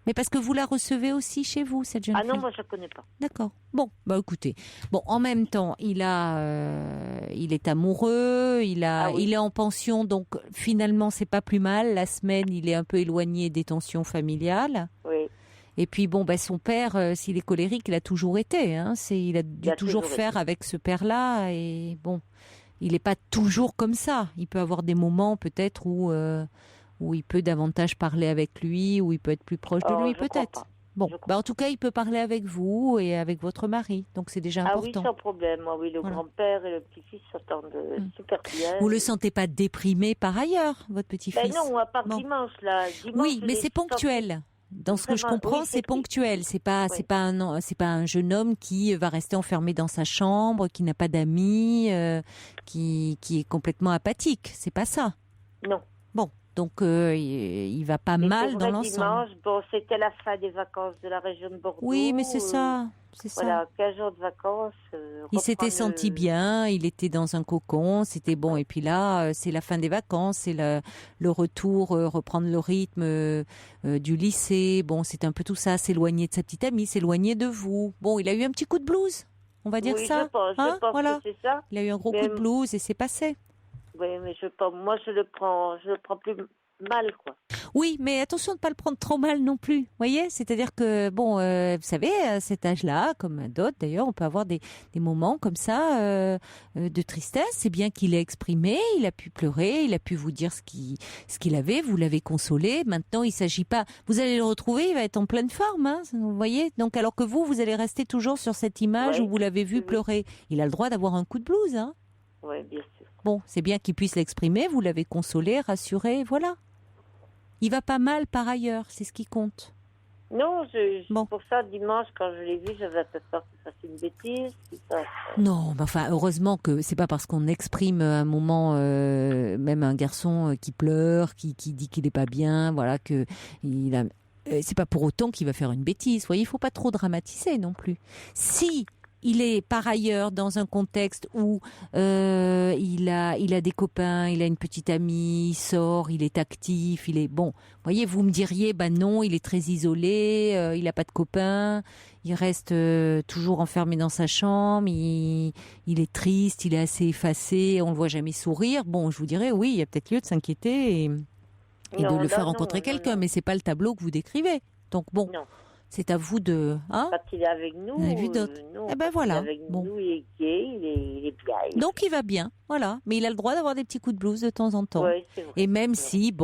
Mais parce que vous la recevez aussi chez vous, cette jeune fille? Ah non, moi je la connais pas. D'accord. Bon, écoutez. Bon, en même temps, il est amoureux, il est en pension, donc finalement c'est pas plus mal. La semaine, il est un peu éloigné des tensions familiales. Oui. Et puis son père, s'il est colérique, il a toujours été. Il a dû toujours faire avec ce père-là et bon. Il n'est pas toujours comme ça. Il peut avoir des moments peut-être où il peut davantage parler avec lui, où il peut être plus proche de lui, peut-être. Bon, en tout cas, il peut parler avec vous et avec votre mari. Donc c'est déjà important. Ah oui, sans problème. Oui, le grand-père et le petit-fils s'entendent super bien. Vous le sentez pas déprimé par ailleurs, votre petit-fils? Non, à part dimanche là. Oui, mais c'est ponctuel. Dans ce que je comprends, c'est ponctuel. C'est pas un jeune homme qui va rester enfermé dans sa chambre, qui n'a pas d'amis, qui est complètement apathique. C'est pas ça. Non. Bon, Donc, il va pas mal dans l'ensemble. Dimanche, bon, c'était la fin des vacances de la région de Bordeaux. Oui, mais c'est ça. Voilà, 15 jours de vacances. Il s'était senti bien, il était dans un cocon, c'était bon. Et puis là, c'est la fin des vacances, c'est le retour, reprendre le rythme du lycée. Bon, c'est un peu tout ça, s'éloigner de sa petite amie, s'éloigner de vous. Bon, il a eu un petit coup de blues, on va dire ça. Je pense voilà. que c'est ça. Il a eu un gros coup de blues et c'est passé. Oui, mais moi, je le prends plus mal, quoi. Oui, mais attention de ne pas le prendre trop mal non plus, voyez. C'est-à-dire que, bon, vous savez, à cet âge-là, comme à d'autres d'ailleurs, on peut avoir des moments comme ça de tristesse. C'est bien qu'il ait exprimé, il a pu pleurer, il a pu vous dire ce qu'il avait, vous l'avez consolé. Maintenant, il ne s'agit pas... Vous allez le retrouver, il va être en pleine forme, hein, vous voyez. Donc, alors que vous allez rester toujours sur cette image où vous l'avez vu pleurer. Il a le droit d'avoir un coup de blues, hein. Oui, bien sûr. Bon, c'est bien qu'il puisse l'exprimer, vous l'avez consolé, rassuré, voilà. Il va pas mal par ailleurs, c'est ce qui compte. Non, pour ça, dimanche, quand je l'ai vu, j'avais peur que ça fasse une bêtise. Non, mais enfin, heureusement que c'est pas parce qu'on exprime un moment, même un garçon qui pleure, qui dit qu'il est pas bien, voilà, que c'est pas pour autant qu'il va faire une bêtise. Vous voyez, il faut pas trop dramatiser non plus. Si il est par ailleurs dans un contexte où il a des copains, il a une petite amie, il sort, il est actif, il est bon. Vous voyez, vous me diriez, non, il est très isolé, il n'a pas de copains, il reste toujours enfermé dans sa chambre, il est triste, il est assez effacé, on le voit jamais sourire. Bon, je vous dirais, oui, il y a peut-être lieu de s'inquiéter et de le faire rencontrer quelqu'un, mais c'est pas le tableau que vous décrivez. Donc bon. Non. C'est à vous de... Hein, quand il est avec nous, on a vu d'autres. Eh ben voilà. Il est avec nous, il est gai, il est bien. Donc il va bien, voilà. Mais il a le droit d'avoir des petits coups de blues de temps en temps. Ouais, c'est vrai. Et même si,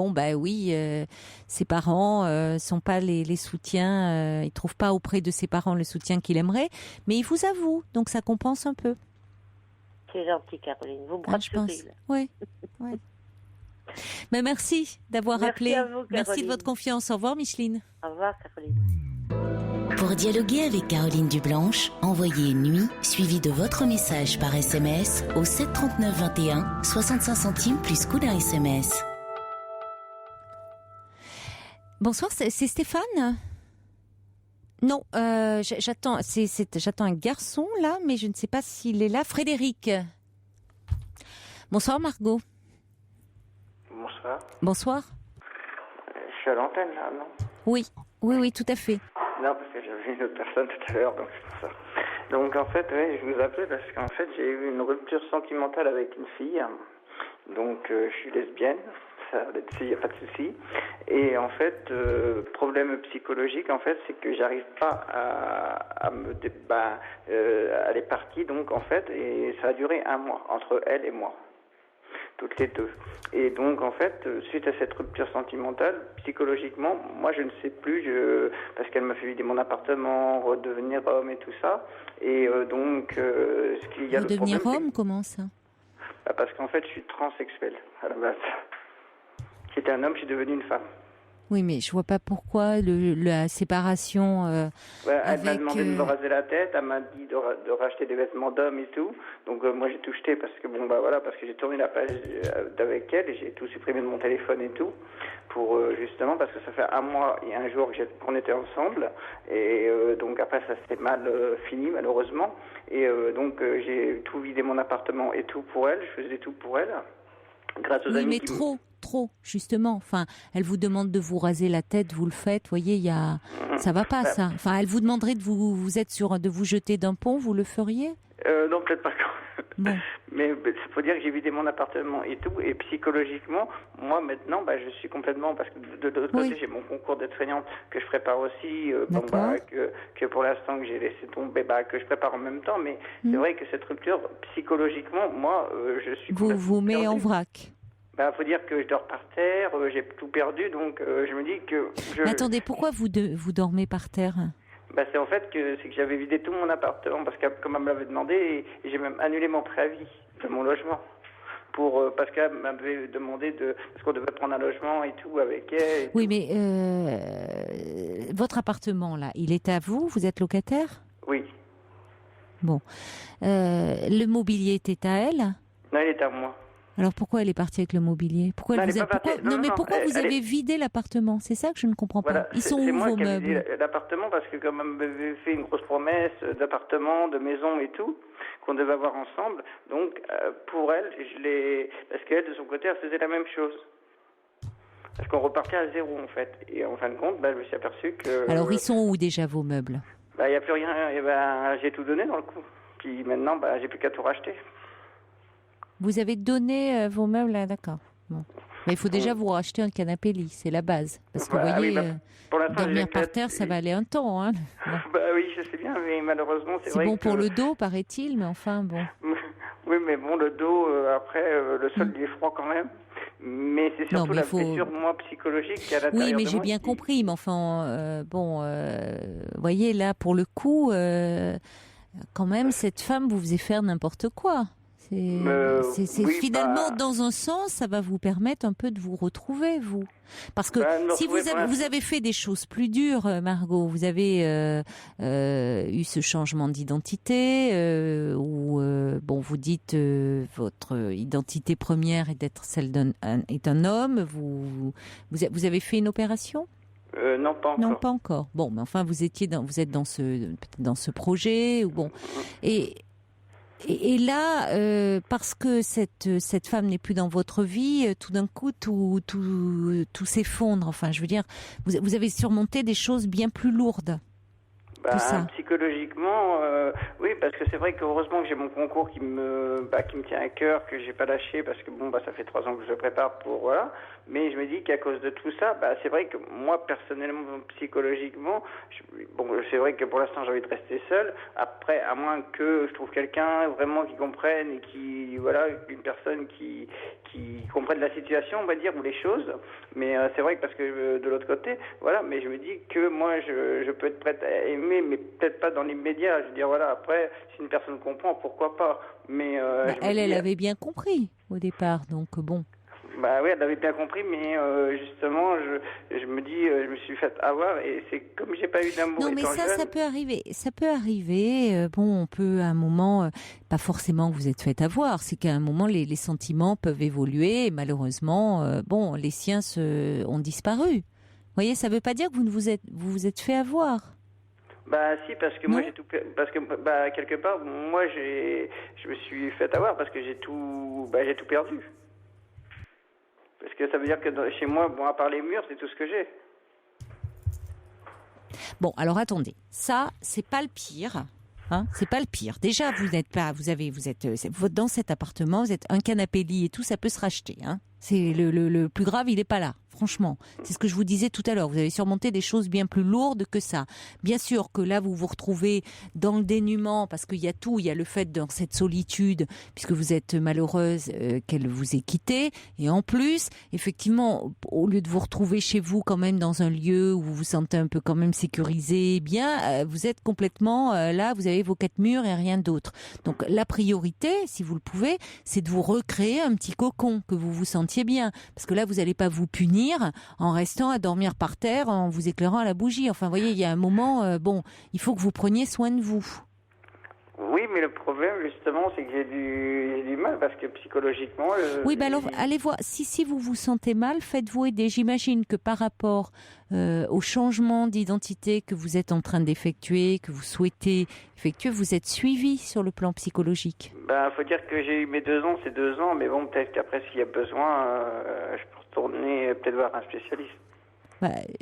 ses parents sont pas les soutiens, il trouve pas auprès de ses parents le soutien qu'il aimerait, mais il vous avoue, donc ça compense un peu. C'est gentil, Caroline. Vous me rassurez. Oui. Mais merci d'avoir appelé. À vous, merci de votre confiance. Au revoir, Micheline. Au revoir, Caroline. Pour dialoguer avec Caroline Dublanche, envoyez nuit suivi de votre message par SMS au 7 39 21, 65 centimes plus coût d'un SMS. Bonsoir, c'est Stéphane ? Non, j'attends un garçon là, mais je ne sais pas s'il est là. Frédéric. Bonsoir Margot. Bonsoir. Bonsoir. Je suis à l'antenne là, non ? Oui, tout à fait. Non, parce que j'avais une autre personne tout à l'heure, donc c'est pour ça. Donc en fait, je vous appelais parce qu'en fait, j'ai eu une rupture sentimentale avec une fille. Donc je suis lesbienne, ça là-dessus, il n'y a pas de souci. Et en fait, problème psychologique, en fait, c'est que j'arrive pas elle est partie, donc en fait, et ça a duré 1 mois entre elle et moi. Toutes les deux. Et donc, en fait, suite à cette rupture sentimentale, psychologiquement, moi, je ne sais plus, parce qu'elle m'a fait vider mon appartement, redevenir homme et tout ça. Et donc, ce qu'il y a redevenir homme, comment ça ? Parce qu'en fait, je suis transsexuel, à la base. J'étais un homme, je suis devenu une femme. Oui, mais je vois pas pourquoi la séparation. Elle m'a demandé de me raser la tête, elle m'a dit de racheter des vêtements d'homme et tout. Donc moi j'ai tout jeté parce que parce que j'ai tourné la page avec elle et j'ai tout supprimé de mon téléphone et tout pour justement parce que ça fait 1 mois et 1 jour qu'on était ensemble et donc après ça s'était mal fini malheureusement et donc j'ai tout vidé mon appartement et tout pour elle, je faisais tout pour elle. Grâce aux amis trop, justement. Enfin, elle vous demande de vous raser la tête, vous le faites. Vous voyez, ça va pas, ça. Enfin, elle vous demanderait de vous jeter d'un pont, vous le feriez ? Non, peut-être pas. Bon. Mais il faut dire que j'ai vidé mon appartement et tout. Et psychologiquement, moi, maintenant, je suis complètement... Parce que de l'autre côté, j'ai mon concours d'aide-soignante que je prépare aussi. Que pour l'instant, que j'ai laissé tomber, que je prépare en même temps. Mais c'est vrai que cette rupture, psychologiquement, moi, je suis... Vous met en vrac. Faut dire que je dors par terre, j'ai tout perdu, donc je me dis que... Mais attendez, pourquoi vous dormez par terre ? C'est en fait que j'avais vidé tout mon appartement, parce que comme elle me l'avait demandé, et j'ai même annulé mon préavis de mon logement. Parce qu'elle m'avait demandé parce qu'on devait prendre un logement et tout avec elle. Oui, mais votre appartement, là, il est à vous ? Vous êtes locataire ? Oui. Bon. Le mobilier était à elle ? Non, il est à moi. Alors pourquoi elle est partie avec le mobilier? Pourquoi non, elle vous a... pourquoi vous avez vidé l'appartement? C'est ça que je ne comprends pas. Voilà, Ils sont où vos meubles? C'est moi qui ai vidé l'appartement parce que comme elle m'avait fait une grosse promesse d'appartement, de maison et tout, qu'on devait avoir ensemble, donc pour elle, parce qu'elle de son côté, elle faisait la même chose. Parce qu'on repartait à zéro en fait. Et en fin de compte, je me suis aperçu que... Alors ils sont où déjà vos meubles? Il n'y a plus rien, j'ai tout donné dans le coup. Puis maintenant, j'ai plus qu'à tout racheter. Vous avez donné vos meubles, là, d'accord. Bon. Mais il faut déjà vous racheter un canapé lit, c'est la base. Parce que vous voyez, dormir par terre, ça va aller un temps. Hein. Oui, je sais bien, mais malheureusement, c'est vrai bon pour le dos, paraît-il, mais enfin, bon. Oui, mais bon, le dos, après, le sol, il est froid quand même. Mais c'est surtout la blessure, moi, psychologique qui est à l'intérieur de moi. Oui, mais j'ai bien compris, mais enfin, vous voyez, là, pour le coup, quand même, cette femme vous faisait faire n'importe quoi. Finalement, dans un sens, ça va vous permettre un peu de vous retrouver, vous. Parce que si vous avez fait des choses plus dures, Margot, vous avez eu ce changement d'identité, où vous dites votre identité première est d'être celle d'un homme. Vous avez fait une opération? Non, pas encore. Non, pas encore. Bon, mais enfin, vous êtes dans ce projet, ou bon, Et là, parce que cette femme n'est plus dans votre vie, tout d'un coup, tout s'effondre. Enfin, je veux dire, vous avez surmonté des choses bien plus lourdes. Tout ça. Psychologiquement, oui, parce que c'est vrai qu'heureusement que j'ai mon concours qui me tient à cœur, que j'ai pas lâché, parce que ça fait 3 ans que je le prépare pour voilà. Mais je me dis qu'à cause de tout ça, c'est vrai que moi personnellement, psychologiquement, c'est vrai que pour l'instant j'ai envie de rester seul. Après, à moins que je trouve quelqu'un vraiment qui comprenne et qui une personne qui comprenne la situation, on va dire, ou les choses. Mais c'est vrai que parce que de l'autre côté, mais je me dis que moi je peux être prête à aimer, mais peut-être pas dans l'immédiat. Je veux dire, après, si une personne comprend, pourquoi pas. Mais elle avait bien compris au départ, donc bon. Oui, elle avait bien compris, mais justement, je me dis, je me suis fait avoir, et c'est comme j'ai pas eu d'amour. Non, mais ça peut arriver. Ça peut arriver. On peut à un moment, pas forcément que vous êtes fait avoir, c'est qu'à un moment les sentiments peuvent évoluer. Et malheureusement, les siens ont disparu. Vous voyez, ça veut pas dire que vous vous êtes fait avoir. Si, parce que moi j'ai tout, parce que quelque part, moi je me suis fait avoir parce que j'ai tout perdu. Parce que ça veut dire que chez moi, à part les murs, c'est tout ce que j'ai. Bon, alors attendez, ça c'est pas le pire. C'est pas le pire. Déjà, vous êtes dans cet appartement, vous êtes un canapé lit et tout, ça peut se racheter. C'est le plus grave, il est pas là. Franchement, c'est ce que je vous disais tout à l'heure. Vous avez surmonté des choses bien plus lourdes que ça. Bien sûr que là, vous vous retrouvez dans le dénuement parce qu'il y a tout. Il y a le fait dans cette solitude, puisque vous êtes malheureuse qu'elle vous ait quitté. Et en plus, effectivement, au lieu de vous retrouver chez vous quand même dans un lieu où vous vous sentez un peu quand même sécurisé, vous êtes complètement là, vous avez vos 4 murs et rien d'autre. Donc la priorité, si vous le pouvez, c'est de vous recréer un petit cocon, que vous vous sentiez bien. Parce que là, vous n'allez pas vous punir en restant à dormir par terre, en vous éclairant à la bougie. Enfin, vous voyez, il y a un moment, il faut que vous preniez soin de vous. Oui, mais le problème, justement, c'est que j'ai du mal, parce que psychologiquement... Oui, alors, allez voir, si vous vous sentez mal, faites-vous aider. J'imagine que par rapport au changement d'identité que vous êtes en train d'effectuer, que vous souhaitez effectuer, vous êtes suivi sur le plan psychologique. Faut dire que j'ai eu mes 2 ans, c'est 2 ans, mais peut-être qu'après, s'il y a besoin, je peux retourner, peut-être voir un spécialiste.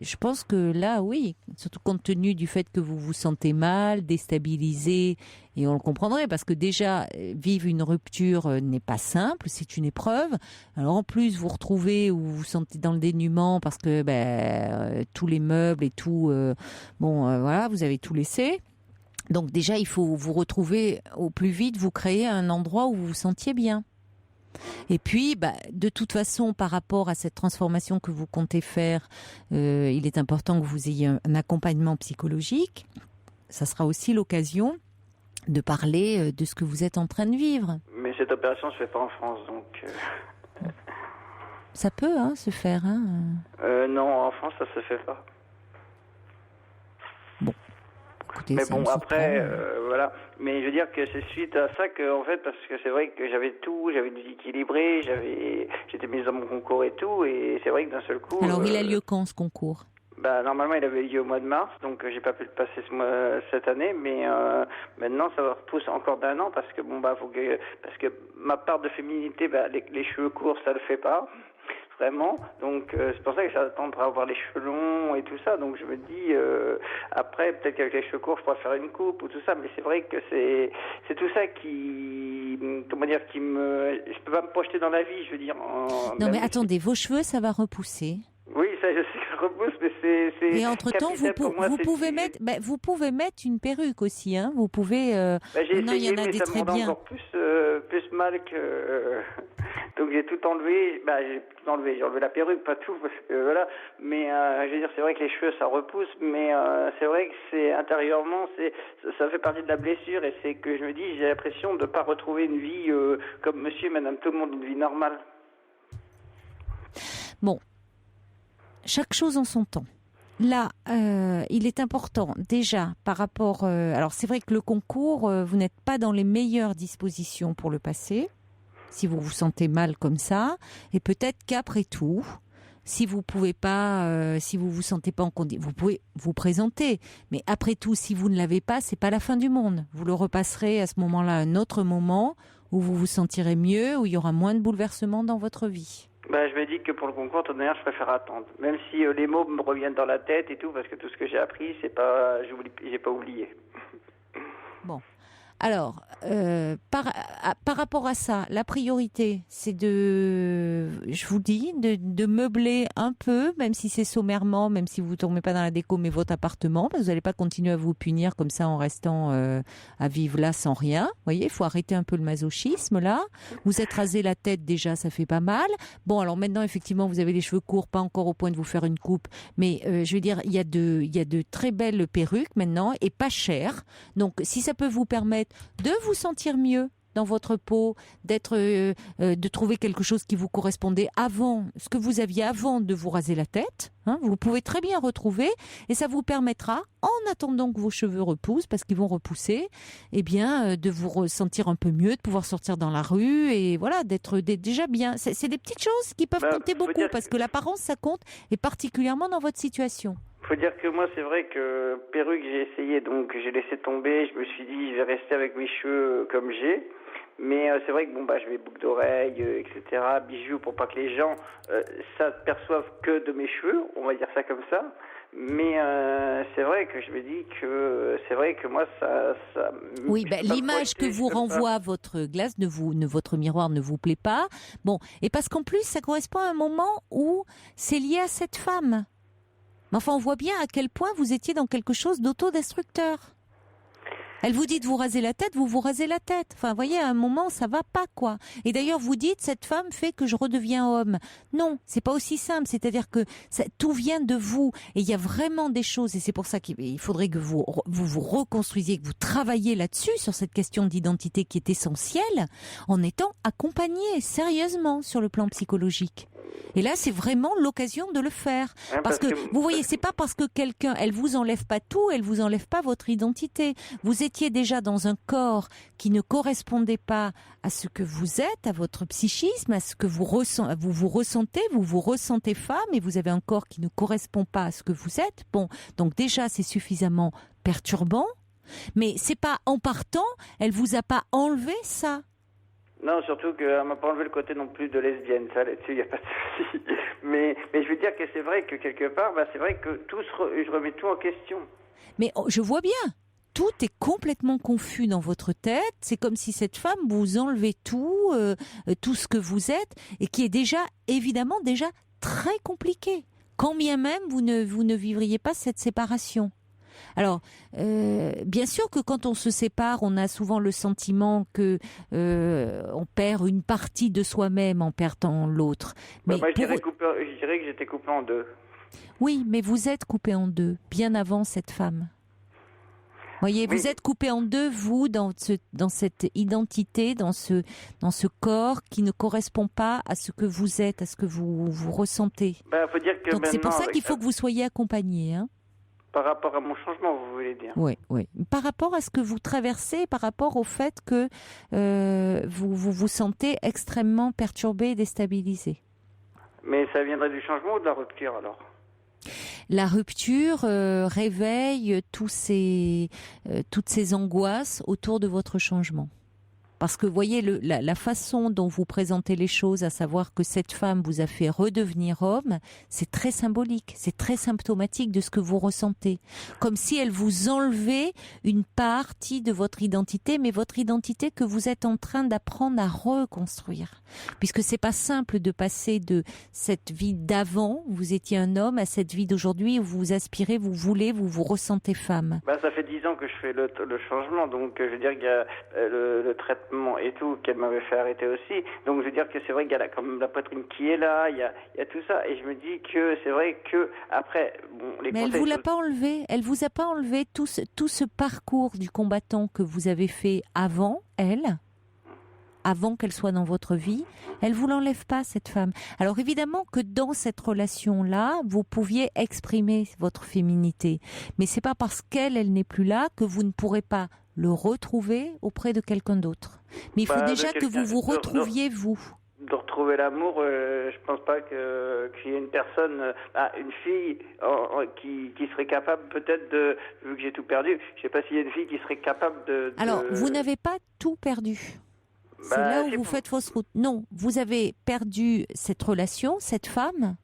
Je pense que là, oui, surtout compte tenu du fait que vous vous sentez mal, déstabilisé, et on le comprendrait, parce que déjà, vivre une rupture n'est pas simple, c'est une épreuve. Alors en plus, vous retrouvez ou vous vous sentez dans le dénuement parce que tous les meubles et tout, vous avez tout laissé. Donc déjà, il faut vous retrouver au plus vite, vous créer un endroit où vous vous sentiez bien. Et puis, de toute façon, par rapport à cette transformation que vous comptez faire, il est important que vous ayez un accompagnement psychologique. Ça sera aussi l'occasion de parler de ce que vous êtes en train de vivre. Mais cette opération ne se fait pas en France, donc... Ça peut se faire. Non, en France, ça se fait pas. Bon. écoutez, mais ça bon, me après, surprend. voilà. Mais je veux dire que c'est suite à ça que, en fait, parce que c'est vrai que j'avais tout, j'avais une vie équilibrée, j'étais mise dans mon concours et tout, et c'est vrai que d'un seul coup... Alors, il a lieu quand, ce concours ? Normalement, il avait lieu au mois de mars, donc j'ai pas pu le passer cette année, mais maintenant, ça repousse encore d'1 an, parce que, parce que ma part de féminité, les cheveux courts, ça le fait pas. Vraiment, donc c'est pour ça que j'attends à avoir les cheveux longs et tout ça, donc je me dis après peut-être qu'avec les cheveux courts je pourrais faire une coupe ou tout ça, mais c'est vrai que c'est tout ça qui je peux pas me projeter dans la vie, je veux dire. Non mais attendez, vos cheveux ça va repousser. Oui, ça je sais que ça repousse, mais c'est et entre-temps, vous pouvez mettre une perruque aussi, hein. Vous pouvez. J'ai non, essayé, il y en a mais des ça très me rend bien. encore plus mal que. Donc j'ai tout enlevé. J'ai tout enlevé. J'ai enlevé la perruque, pas tout, parce que voilà. Mais je veux dire, c'est vrai que les cheveux ça repousse, mais c'est vrai que c'est intérieurement, ça fait partie de la blessure, et c'est que je me dis, j'ai l'impression de pas retrouver une vie comme Monsieur et Madame tout le monde, une vie normale. Bon. Chaque chose en son temps. Là, il est important déjà par rapport... alors c'est vrai que le concours, vous n'êtes pas dans les meilleures dispositions pour le passer, si vous vous sentez mal comme ça, et peut-être qu'après tout, si vous pouvez pas, si vous vous sentez pas en condition, vous pouvez vous présenter, mais après tout, si vous ne l'avez pas, c'est pas la fin du monde. Vous le repasserez à ce moment-là, un autre moment où vous vous sentirez mieux, où il y aura moins de bouleversements dans votre vie. Je me dis que pour le concours, de toute manière, je préfère attendre. Même si les mots me reviennent dans la tête et tout, parce que tout ce que j'ai appris, j'ai pas oublié. Bon. Alors, par rapport à ça, la priorité, c'est je vous dis, de meubler un peu, même si c'est sommairement, même si vous ne tombez pas dans la déco, mais votre appartement, parce que vous n'allez pas continuer à vous punir comme ça en restant à vivre là sans rien. Vous voyez, il faut arrêter un peu le masochisme là. Vous êtes rasé la tête déjà, ça fait pas mal. Bon, alors maintenant, effectivement, vous avez les cheveux courts, pas encore au point de vous faire une coupe, mais je veux dire, il y a de très belles perruques maintenant et pas chères. Donc, si ça peut vous permettre de vous sentir mieux dans votre peau, de trouver quelque chose qui vous correspondait avant, ce que vous aviez avant de vous raser la tête, hein, vous pouvez très bien retrouver, et ça vous permettra, en attendant que vos cheveux repoussent, parce qu'ils vont repousser, de vous ressentir un peu mieux, de pouvoir sortir dans la rue, et voilà, d'être déjà bien. C'est des petites choses qui peuvent compter beaucoup, parce que l'apparence, ça compte, et particulièrement dans votre situation. Faut dire que moi, c'est vrai que perruque, j'ai essayé, donc j'ai laissé tomber. Je me suis dit, je vais rester avec mes cheveux comme j'ai. Mais c'est vrai que je mets boucles d'oreilles, etc., bijoux, pour pas que les gens s'aperçoivent que de mes cheveux, on va dire ça comme ça. Mais c'est vrai que je me dis que c'est vrai que moi, ça oui, l'image que vous renvoie votre glace, votre miroir ne vous plaît pas. Bon, et parce qu'en plus, ça correspond à un moment où c'est lié à cette femme. Mais enfin, on voit bien à quel point vous étiez dans quelque chose d'autodestructeur. Elle vous dit de vous raser la tête, vous vous rasez la tête. Enfin, vous voyez, à un moment, ça va pas, quoi. Et d'ailleurs, vous dites, cette femme fait que je redeviens homme. Non, c'est pas aussi simple. C'est-à-dire que tout vient de vous. Et il y a vraiment des choses, et c'est pour ça qu'il faudrait que vous reconstruisiez, que vous travailliez là-dessus, sur cette question d'identité qui est essentielle, en étant accompagné sérieusement sur le plan psychologique. Et là, c'est vraiment l'occasion de le faire. Parce que, vous voyez, c'est pas parce que quelqu'un, elle vous enlève pas tout, elle vous enlève pas votre identité. Vous étiez déjà dans un corps qui ne correspondait pas à ce que vous êtes, à votre psychisme, à ce que vous vous ressentez femme, et vous avez un corps qui ne correspond pas à ce que vous êtes. Bon, donc déjà, c'est suffisamment perturbant. Mais c'est pas en partant, elle vous a pas enlevé ça. Non, surtout qu'elle m'a pas enlevé le côté non plus de lesbienne, ça là-dessus, il n'y a pas de souci. Mais je veux dire que c'est vrai que quelque part, c'est vrai que je remets tout en question. Mais je vois bien, tout est complètement confus dans votre tête. C'est comme si cette femme vous enlevait tout ce que vous êtes, et qui est évidemment déjà très compliqué. Quand bien même vous ne vivriez pas cette séparation. Alors, bien sûr que quand on se sépare, on a souvent le sentiment que on perd une partie de soi-même en perdant l'autre. Mais moi, je dirais que j'étais coupé en deux. Oui, mais vous êtes coupé en deux, bien avant cette femme. Voyez, oui. Vous êtes coupé en deux, vous, dans cette identité, dans ce corps qui ne correspond pas à ce que vous êtes, à ce que vous ressentez. Faut dire que donc c'est pour ça qu'il faut que vous soyez accompagné, hein. Par rapport à mon changement, vous voulez dire? Oui. Par rapport à ce que vous traversez, par rapport au fait que vous vous sentez extrêmement perturbé et déstabilisé. Mais ça viendrait du changement ou de la rupture alors? La rupture réveille toutes ces angoisses autour de votre changement. Parce que, vous voyez, la façon dont vous présentez les choses, à savoir que cette femme vous a fait redevenir homme, c'est très symbolique, c'est très symptomatique de ce que vous ressentez. Comme si elle vous enlevait une partie de votre identité, mais votre identité que vous êtes en train d'apprendre à reconstruire. Puisque c'est pas simple de passer de cette vie d'avant, vous étiez un homme, à cette vie d'aujourd'hui où vous aspirez, vous voulez, vous ressentez femme. Ça fait 10 ans que je fais le changement, donc je veux dire qu'il y a le traitement et tout qu'elle m'avait fait arrêter aussi, donc je veux dire que c'est vrai qu'il y a comme la poitrine qui est là, il y a tout ça, et je me dis que c'est vrai que après les mais elle vous l'a pas enlevé, elle vous a pas enlevé tout ce parcours du combattant que vous avez fait avant qu'elle soit dans votre vie, elle vous l'enlève pas, cette femme. Alors évidemment que dans cette relation-là, vous pouviez exprimer votre féminité, mais c'est pas parce qu'elle n'est plus là que vous ne pourrez pas le retrouver auprès de quelqu'un d'autre. Mais il faut déjà que vous retrouviez vous. De retrouver l'amour, je pense pas qu'il y ait une personne, une fille qui serait capable peut-être de, vu que j'ai tout perdu, je sais pas s'il y a une fille qui serait capable de... Alors, vous n'avez pas tout perdu. C'est là où vous faites fausse route. Non, vous avez perdu cette relation, cette femme,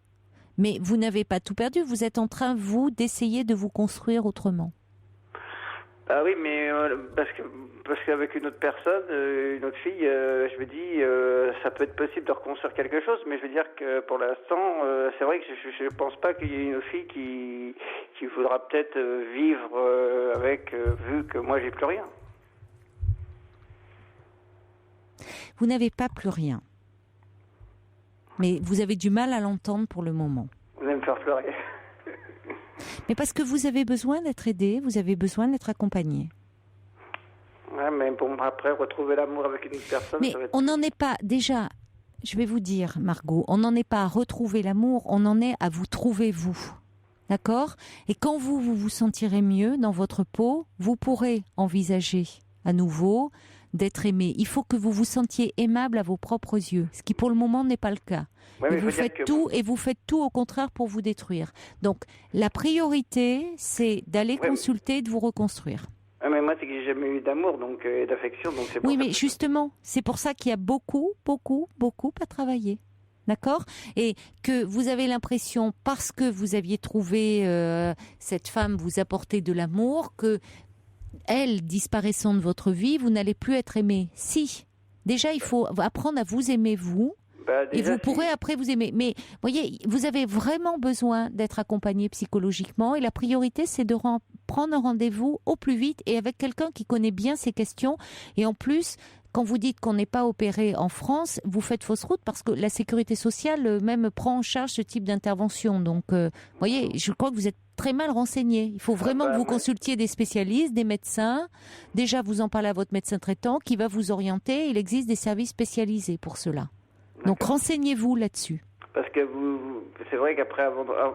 mais vous n'avez pas tout perdu. Vous êtes en train, vous, d'essayer de vous construire autrement. Ah oui, mais parce qu'avec une autre personne, une autre fille, je me dis, ça peut être possible de reconstruire quelque chose, mais je veux dire que pour l'instant, c'est vrai que je pense pas qu'il y ait une autre fille qui voudra peut-être vivre avec, vu que moi j'ai plus rien. Vous n'avez pas plus rien, mais vous avez du mal à l'entendre pour le moment. Vous allez me faire pleurer. Mais parce que vous avez besoin d'être aidé, vous avez besoin d'être accompagné. Ouais, mais bon, après, retrouver l'amour avec une autre personne... Mais on n'en est pas... Déjà, je vais vous dire, Margot, on n'en est pas à retrouver l'amour, on en est à vous trouver vous. D'accord ? Et quand vous vous sentirez mieux dans votre peau, vous pourrez envisager à nouveau d'être aimé. Il faut que vous vous sentiez aimable à vos propres yeux, ce qui pour le moment n'est pas le cas. Ouais, et vous faites tout au contraire pour vous détruire. Donc la priorité, c'est d'aller consulter, de vous reconstruire. Mais moi, c'est que j'ai jamais eu d'amour, donc d'affection, donc c'est pour oui, ça mais justement, c'est pour ça qu'il y a beaucoup à travailler. D'accord ? Et que vous avez l'impression, parce que vous aviez trouvé cette femme vous apporter de l'amour, que elle, disparaissant de votre vie, vous n'allez plus être aimé. Si. Déjà, il faut apprendre à vous aimer, vous. Et vous pourrez après vous aimer. Mais voyez, vous avez vraiment besoin d'être accompagné psychologiquement. Et la priorité, c'est de prendre un rendez-vous au plus vite et avec quelqu'un qui connaît bien ces questions. Et en plus, quand vous dites qu'on n'est pas opéré en France, vous faites fausse route parce que la sécurité sociale même prend en charge ce type d'intervention. Donc, voyez, je crois que vous êtes très mal renseigné. Il faut vraiment que vous consultiez des spécialistes, des médecins. Déjà, vous en parlez à votre médecin traitant qui va vous orienter. Il existe des services spécialisés pour cela. Donc, renseignez-vous là-dessus. Parce que c'est vrai qu'après,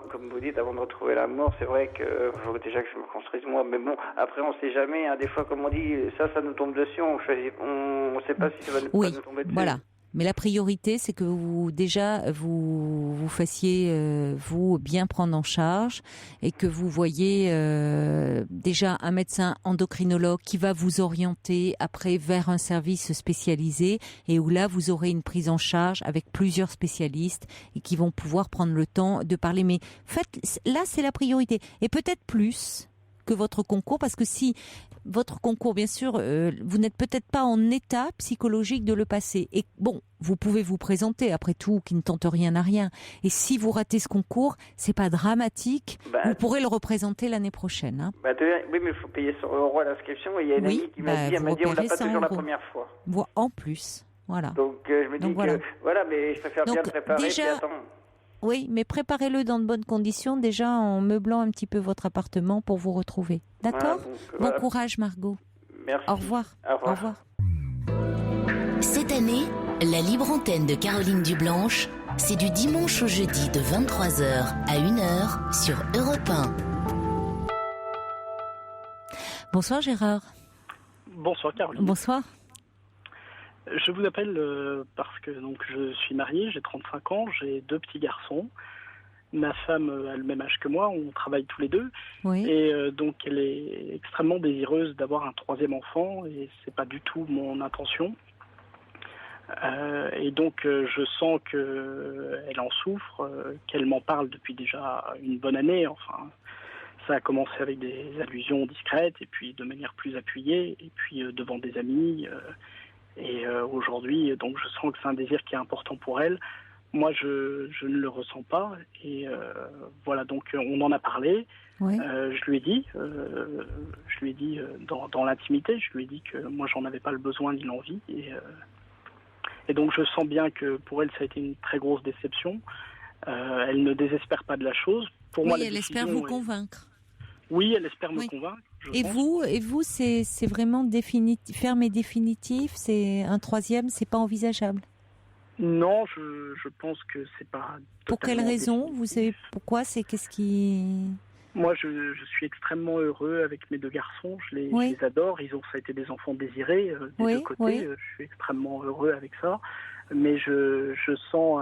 comme vous dites, avant de retrouver l'amour, c'est vrai que faut déjà que je me construise moi. Mais bon, après, on ne sait jamais. Hein, des fois, comme on dit, ça nous tombe dessus. On ne sait pas si ça va nous tomber dessus. Voilà. Mais la priorité, c'est que vous fassiez vous bien prendre en charge et que vous voyez déjà un médecin endocrinologue qui va vous orienter après vers un service spécialisé et où là vous aurez une prise en charge avec plusieurs spécialistes et qui vont pouvoir prendre le temps de parler. Mais là, c'est la priorité et peut-être plus que votre concours, parce que si votre concours, bien sûr, vous n'êtes peut-être pas en état psychologique de le passer. Et bon, vous pouvez vous présenter, après tout, qui ne tente rien à rien. Et si vous ratez ce concours, c'est pas dramatique. Vous pourrez le représenter l'année prochaine. Hein. Oui, mais il faut payer 100 € à l'inscription. Et il y a une amie qui m'a dit, on l'a pas toujours la première fois. En plus, voilà. Donc je me dis que, voilà, mais je préfère bien le préparer. Déjà, oui, mais préparez-le dans de bonnes conditions, déjà en meublant un petit peu votre appartement pour vous retrouver. D'accord ? Bon courage, Margot. Merci. Au revoir. Au revoir. Cette année, la libre antenne de Caroline Dublanche, c'est du dimanche au jeudi de 23h à 1h sur Europe 1. Bonsoir Gérard. Bonsoir Caroline. Bonsoir. Je vous appelle parce que donc, je suis marié, j'ai 35 ans, j'ai 2 petits garçons. Ma femme a le même âge que moi, on travaille tous les deux. Oui. Et donc elle est extrêmement désireuse d'avoir un 3e enfant et c'est pas du tout mon intention. Et donc je sens qu'elle en souffre, qu'elle m'en parle depuis déjà une bonne année. Enfin, ça a commencé avec des allusions discrètes et puis de manière plus appuyée et puis devant des amis. Et aujourd'hui, donc je sens que c'est un désir qui est important pour elle. Moi, je ne le ressens pas. Et voilà, donc on en a parlé. Oui. Je lui ai dit dans l'intimité, je lui ai dit que moi, j'en avais pas le besoin ni l'envie. Et donc, je sens bien que pour elle, ça a été une très grosse déception. Elle ne désespère pas de la chose. Pour moi, elle espère vous convaincre. Oui, elle espère me convaincre. Et vous, c'est vraiment ferme et définitif. C'est un 3e, c'est pas envisageable. Non, je pense que c'est pas. Pour quelle raison? Vous savez pourquoi? Qu'est-ce qui... Moi, je suis extrêmement heureux avec mes 2 garçons. Je les adore. Ça a été des enfants désirés des 2 côtés. Oui. Je suis extrêmement heureux avec ça. Mais je sens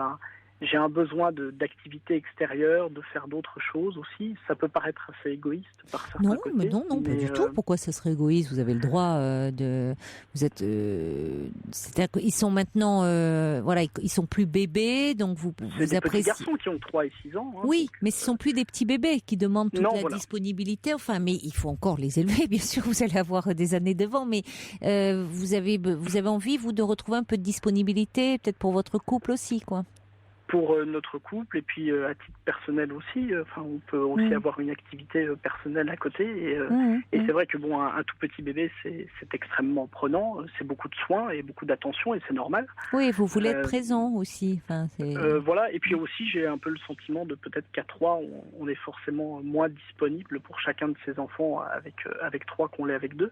j'ai un besoin d'activité extérieure, de faire d'autres choses aussi. Ça peut paraître assez égoïste par certains côtés. Mais non, pas du tout. Pourquoi ça serait égoïste? Vous avez le droit vous êtes. C'est-à-dire qu'ils sont maintenant, ils sont plus bébés, donc vous appréciez. Petits garçons qui ont 3 et 6 ans. Oui, mais ce sont plus des petits bébés qui demandent toute la disponibilité. Enfin, mais il faut encore les élever, bien sûr. Vous allez avoir des années devant, mais vous avez envie, vous, de retrouver un peu de disponibilité, peut-être pour votre couple aussi, quoi. Pour notre couple et puis à titre personnel aussi, on peut aussi avoir une activité personnelle à côté et c'est vrai que un tout petit bébé c'est extrêmement prenant, c'est beaucoup de soins et beaucoup d'attention et c'est normal. Oui, vous voulez être présent aussi. Voilà, et puis aussi j'ai un peu le sentiment de peut-être qu'à 3 on est forcément moins disponible pour chacun de ses enfants avec 3 qu'on l'est avec 2.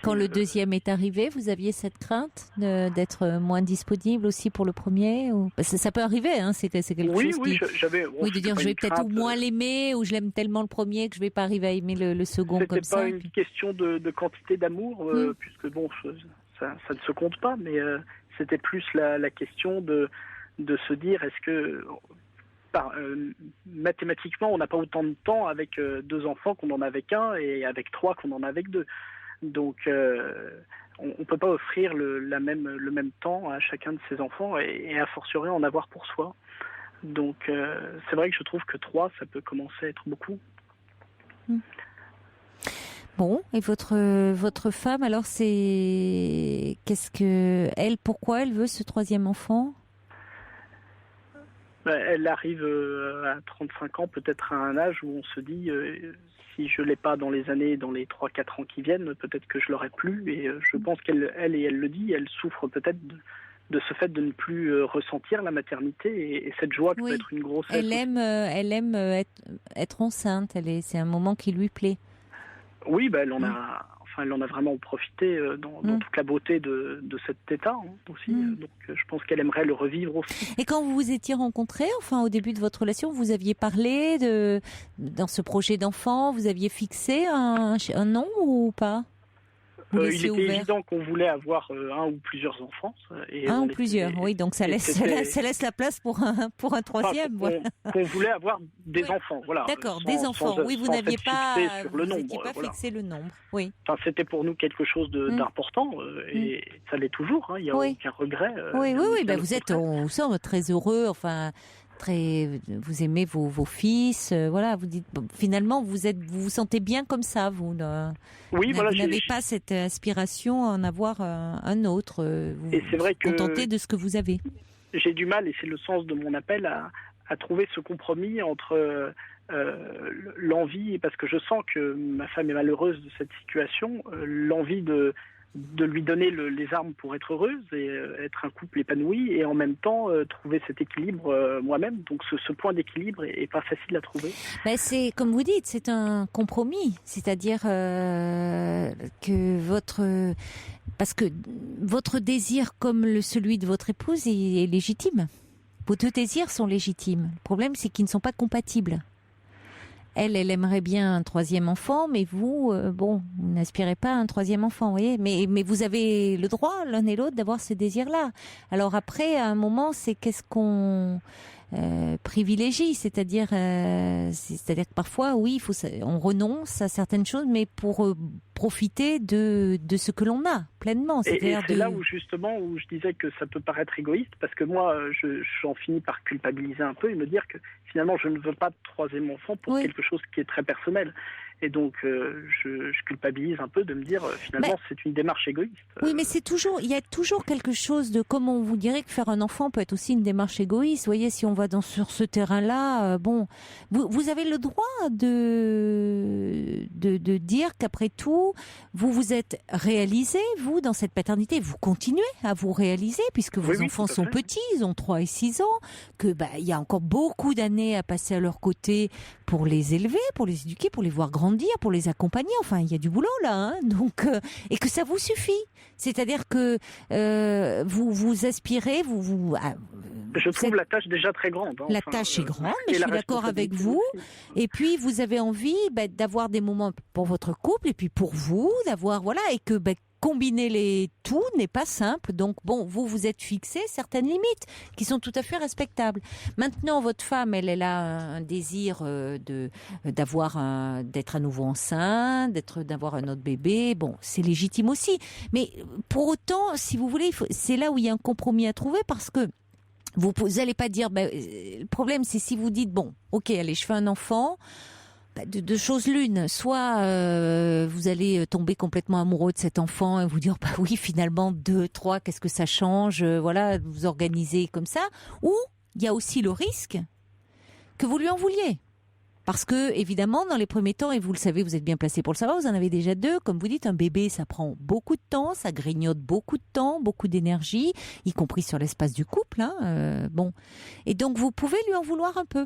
Quand le 2e est arrivé, vous aviez cette crainte d'être moins disponible aussi pour le premier ça peut arriver, c'est quelque chose j'avais... de dire je vais peut-être moins l'aimer ou je l'aime tellement le premier que je ne vais pas arriver à aimer le second comme ça. C'était pas une question de quantité d'amour, puisque ça ne se compte pas, mais c'était plus la question de se dire est-ce que... mathématiquement, on n'a pas autant de temps avec 2 enfants qu'on en a avec 1 et avec 3 qu'on en a avec 2. Donc, on ne peut pas offrir le même temps à chacun de ses enfants et a fortiori en avoir pour soi. Donc, c'est vrai que je trouve que 3, ça peut commencer à être beaucoup. Bon, et votre femme, alors, pourquoi elle veut ce 3e enfant? Elle arrive à 35 ans, peut-être à un âge où on se dit... si je ne l'ai pas dans les 3-4 ans qui viennent, peut-être que je l'aurai plus. Et je pense elle le dit, elle souffre peut-être de ce fait de ne plus ressentir la maternité et cette joie qui peut être une grossesse. Elle aime être enceinte. C'est un moment qui lui plaît. Oui, elle en a vraiment profité dans toute la beauté de cet état aussi. Donc je pense qu'elle aimerait le revivre aussi. Et quand vous vous étiez rencontrés, au début de votre relation, vous aviez parlé dans ce projet d'enfant, vous aviez fixé un nom ou pas? Il était évident qu'on voulait avoir un ou plusieurs enfants. Oui, donc ça laisse la place pour un 3e. Qu'on voulait avoir des enfants, voilà. D'accord, des enfants. Vous n'aviez pas fixé le nombre. Oui. C'était pour nous quelque chose d'important et ça l'est toujours. Il n'y a aucun regret. Oui. Vous êtes très heureux. Vous aimez vos fils, vous dites finalement vous vous sentez bien comme ça, vous n'avez pas cette aspiration à en avoir un autre, vous vous contentez de ce que vous avez. J'ai du mal, et c'est le sens de mon appel, à trouver ce compromis entre l'envie, parce que je sens que ma femme est malheureuse de cette situation, l'envie de lui donner les armes pour être heureuse et être un couple épanoui et en même temps trouver cet équilibre moi-même. Donc ce point d'équilibre est pas facile à trouver. C'est comme vous dites, c'est un compromis, c'est-à-dire parce que votre désir comme celui de votre épouse est légitime. Vos 2 désirs sont légitimes. Le problème, c'est qu'ils ne sont pas compatibles. Elle aimerait bien un troisième enfant, mais vous, vous n'aspirez pas à un troisième enfant, vous voyez. Mais vous avez le droit, l'un et l'autre, d'avoir ce désir-là. Alors après, à un moment, c'est qu'est-ce qu'on privilégie, c'est-à-dire que parfois, oui, on renonce à certaines choses, mais pour profiter de ce que l'on a pleinement. Et c'est là où justement où je disais que ça peut paraître égoïste, parce que moi, j'en finis par culpabiliser un peu et me dire que finalement, je ne veux pas de troisième enfant pour quelque chose qui est très personnel. Et donc, je culpabilise un peu de me dire, finalement, c'est une démarche égoïste. Oui, mais il y a toujours quelque chose de, comme on vous dirait que faire un enfant peut être aussi une démarche égoïste. Vous voyez, si on va sur ce terrain-là, vous avez le droit de dire qu'après tout, vous vous êtes réalisé, vous, dans cette paternité, vous continuez à vous réaliser, puisque vos enfants sont petits, ils ont 3 et 6 ans, que il y a encore beaucoup d'années à passer à leur côté pour les élever, pour les éduquer, pour les voir grandir, pour les accompagner. Enfin, il y a du boulot là, hein. Donc, et que ça vous suffit. C'est-à-dire que vous aspirez, je trouve la tâche déjà très grande. Hein. La tâche est grande, mais je suis d'accord avec vous. Et puis, vous avez envie d'avoir des moments pour votre couple et puis pour vous, d'avoir et que combiner les tout n'est pas simple. Donc vous êtes fixé certaines limites qui sont tout à fait respectables. Maintenant, votre femme, elle a un désir d'être à nouveau enceinte, d'avoir un autre bébé. Bon, c'est légitime aussi. Mais pour autant, si vous voulez, c'est là où il y a un compromis à trouver, parce que vous n'allez pas dire. Le problème, c'est si vous dites ok, allez, je fais un enfant. De choses l'une, soit vous allez tomber complètement amoureux de cet enfant et vous dire oui, finalement 2, 3, qu'est-ce que ça change, vous organisez comme ça, ou il y a aussi le risque que vous lui en vouliez. Parce que, évidemment, dans les premiers temps, et vous le savez, vous êtes bien placé pour le savoir, vous en avez déjà 2, comme vous dites, un bébé, ça prend beaucoup de temps, ça grignote beaucoup de temps, beaucoup d'énergie, y compris sur l'espace du couple, Et donc, vous pouvez lui en vouloir un peu.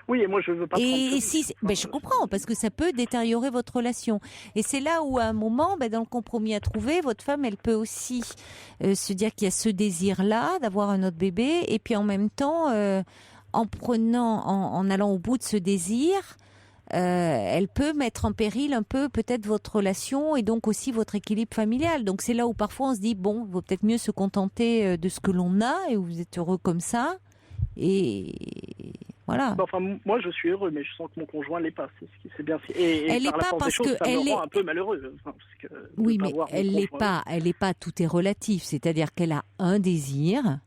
Oui, et moi je veux pas. Je comprends, parce que ça peut détériorer votre relation. Et c'est là où, à un moment, dans le compromis à trouver, votre femme, elle peut aussi se dire qu'il y a ce désir-là d'avoir un autre bébé, et puis en même temps, en allant au bout de ce désir, elle peut mettre en péril un peu peut-être votre relation et donc aussi votre équilibre familial. Donc c'est là où parfois on se dit il vaut peut-être mieux se contenter de ce que l'on a et où vous êtes heureux comme ça. Et voilà. Moi, je suis heureux, mais je sens que mon conjoint l'est pas. C'est bien. Et elle n'est pas parce que ça me rend un peu malheureux. Oui, mais elle l'est pas. Elle n'est pas. Tout est relatif. C'est-à-dire qu'elle a un désir.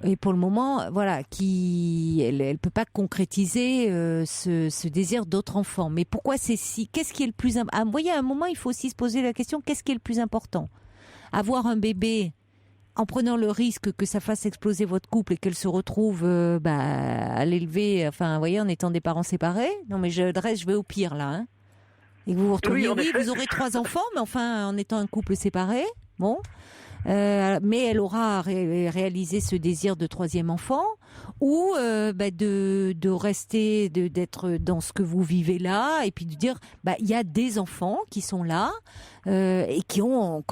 Et pour le moment, elle peut pas concrétiser ce désir d'autre enfant. Mais pourquoi qu'est-ce qui est le plus important ? Vous voyez, à un moment, il faut aussi se poser la question, qu'est-ce qui est le plus important ? Avoir un bébé en prenant le risque que ça fasse exploser votre couple et qu'elle se retrouve à l'élever, en étant des parents séparés. Non, mais je vais au pire, là. Hein. Et que vous vous retrouviez, vous aurez 3 enfants, mais en étant un couple séparé. Bon. Mais elle aura réalisé ce désir de 3e enfant, ou de rester, d'être dans ce que vous vivez là, et puis de dire il y a des enfants qui sont là et qui sont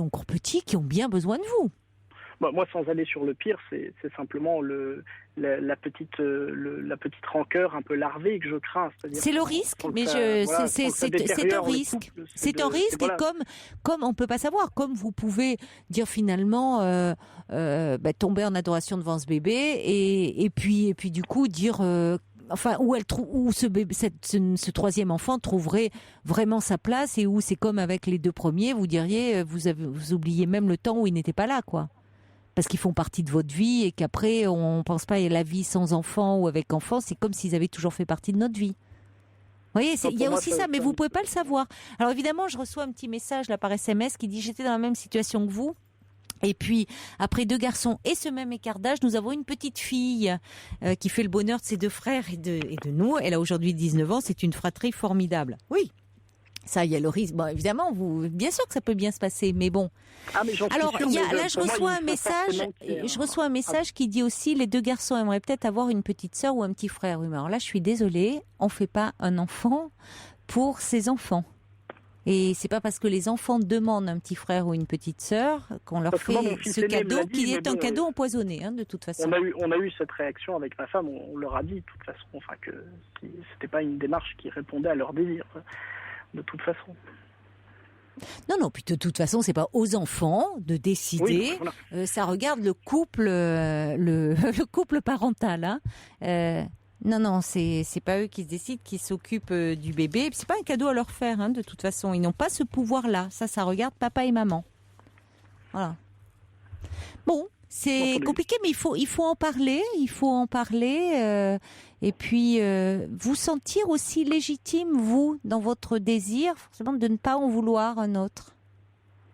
encore petits, qui ont bien besoin de vous. Moi, sans aller sur le pire, c'est simplement la petite rancœur un peu larvée que je crains. C'est le risque, mais c'est un risque. C'est un risque, et comme on peut pas savoir, comme vous pouvez dire finalement tomber en adoration devant ce bébé et puis du coup dire où ce bébé, ce 3e enfant trouverait vraiment sa place, et où c'est comme avec les 2 premiers, vous diriez vous oubliez même le temps où il n'était pas là, quoi. Parce qu'ils font partie de votre vie et qu'après, on ne pense pas à la vie sans enfant ou avec enfant. C'est comme s'ils avaient toujours fait partie de notre vie. Vous voyez, il y a aussi ça, mais vous ne pouvez pas le savoir. Alors évidemment, je reçois un petit message là par SMS qui dit « J'étais dans la même situation que vous ». Et puis, après 2 garçons et ce même écart d'âge, nous avons une petite fille qui fait le bonheur de ses 2 frères et de nous. Elle a aujourd'hui 19 ans. C'est une fratrie formidable. Oui. Ça, il y a le risque. Bon, évidemment, bien sûr que ça peut bien se passer, mais bon. Alors, je reçois un message qui dit aussi, les 2 garçons aimeraient peut-être avoir une petite sœur ou un petit frère. Oui, mais alors là, je suis désolée, on fait pas un enfant pour ses enfants. Et c'est pas parce que les enfants demandent un petit frère ou une petite sœur qu'on leur fait ce cadeau qui est un cadeau empoisonné, de toute façon. On a eu cette réaction avec ma femme. On leur a dit de toute façon, que c'était pas une démarche qui répondait à leurs désirs, de toute façon. Non, puis de toute façon, c'est pas aux enfants de décider. Oui, voilà. Ça regarde le couple, le couple parental. Non, c'est pas eux qui se décident, qui s'occupent du bébé. C'est pas un cadeau à leur faire, de toute façon. Ils n'ont pas ce pouvoir-là. Ça regarde papa et maman. Voilà. Bon, c'est compliqué, mais il faut en parler. Et puis, vous sentir aussi légitime, vous, dans votre désir, forcément, de ne pas en vouloir un autre.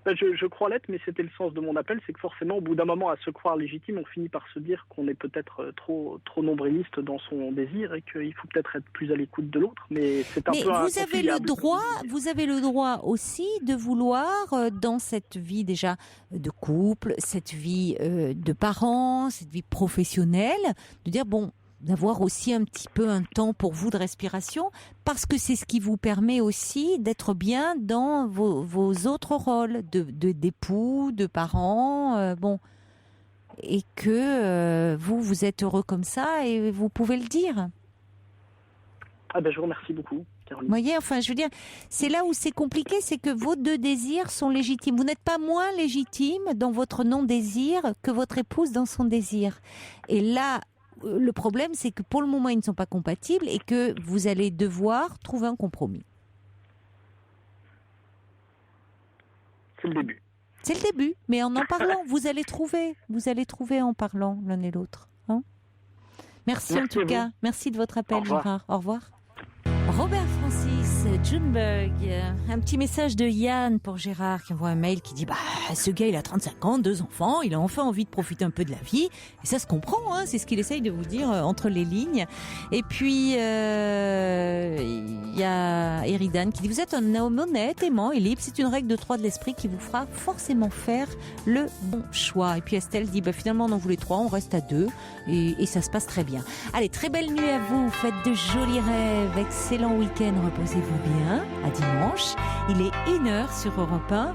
Je crois l'être, mais c'était le sens de mon appel, c'est que forcément, au bout d'un moment, à se croire légitime, on finit par se dire qu'on est peut-être trop nombriliste dans son désir et qu'il faut peut-être être plus à l'écoute de l'autre. Mais c'est un peu vous avez le droit aussi de vouloir, dans cette vie déjà de couple, cette vie de parents, cette vie professionnelle, de dire d'avoir aussi un petit peu un temps pour vous de respiration, parce que c'est ce qui vous permet aussi d'être bien dans vos autres rôles d'époux, de parents, et que vous êtes heureux comme ça et vous pouvez le dire. Je vous remercie beaucoup, Caroline. Vous voyez, je veux dire, c'est là où c'est compliqué, c'est que vos deux désirs sont légitimes. Vous n'êtes pas moins légitime dans votre non-désir que votre épouse dans son désir. Et là, le problème, c'est que pour le moment, ils ne sont pas compatibles et que vous allez devoir trouver un compromis. C'est le début. C'est le début, mais en parlant, vous allez trouver en parlant l'un et l'autre. Merci en tout cas. Merci de votre appel, Gérard. Au revoir. Robert Francis Junberg, un petit message de Yann pour Gérard qui envoie un mail qui dit ce gars il a 35 ans, 2 enfants, il a enfin envie de profiter un peu de la vie et ça se comprend, c'est ce qu'il essaye de vous dire entre les lignes. Et puis il y a Eridan qui dit vous êtes un homme honnête, aimant et libre, c'est une règle de 3 de l'esprit qui vous fera forcément faire le bon choix. Et puis Estelle dit finalement on en voulait 3, on reste à 2 et ça se passe très bien. Allez, très belle nuit à vous, faites de jolis rêves, excellent week-end, reposez-vous bien, à dimanche, il est 1h sur Europe 1.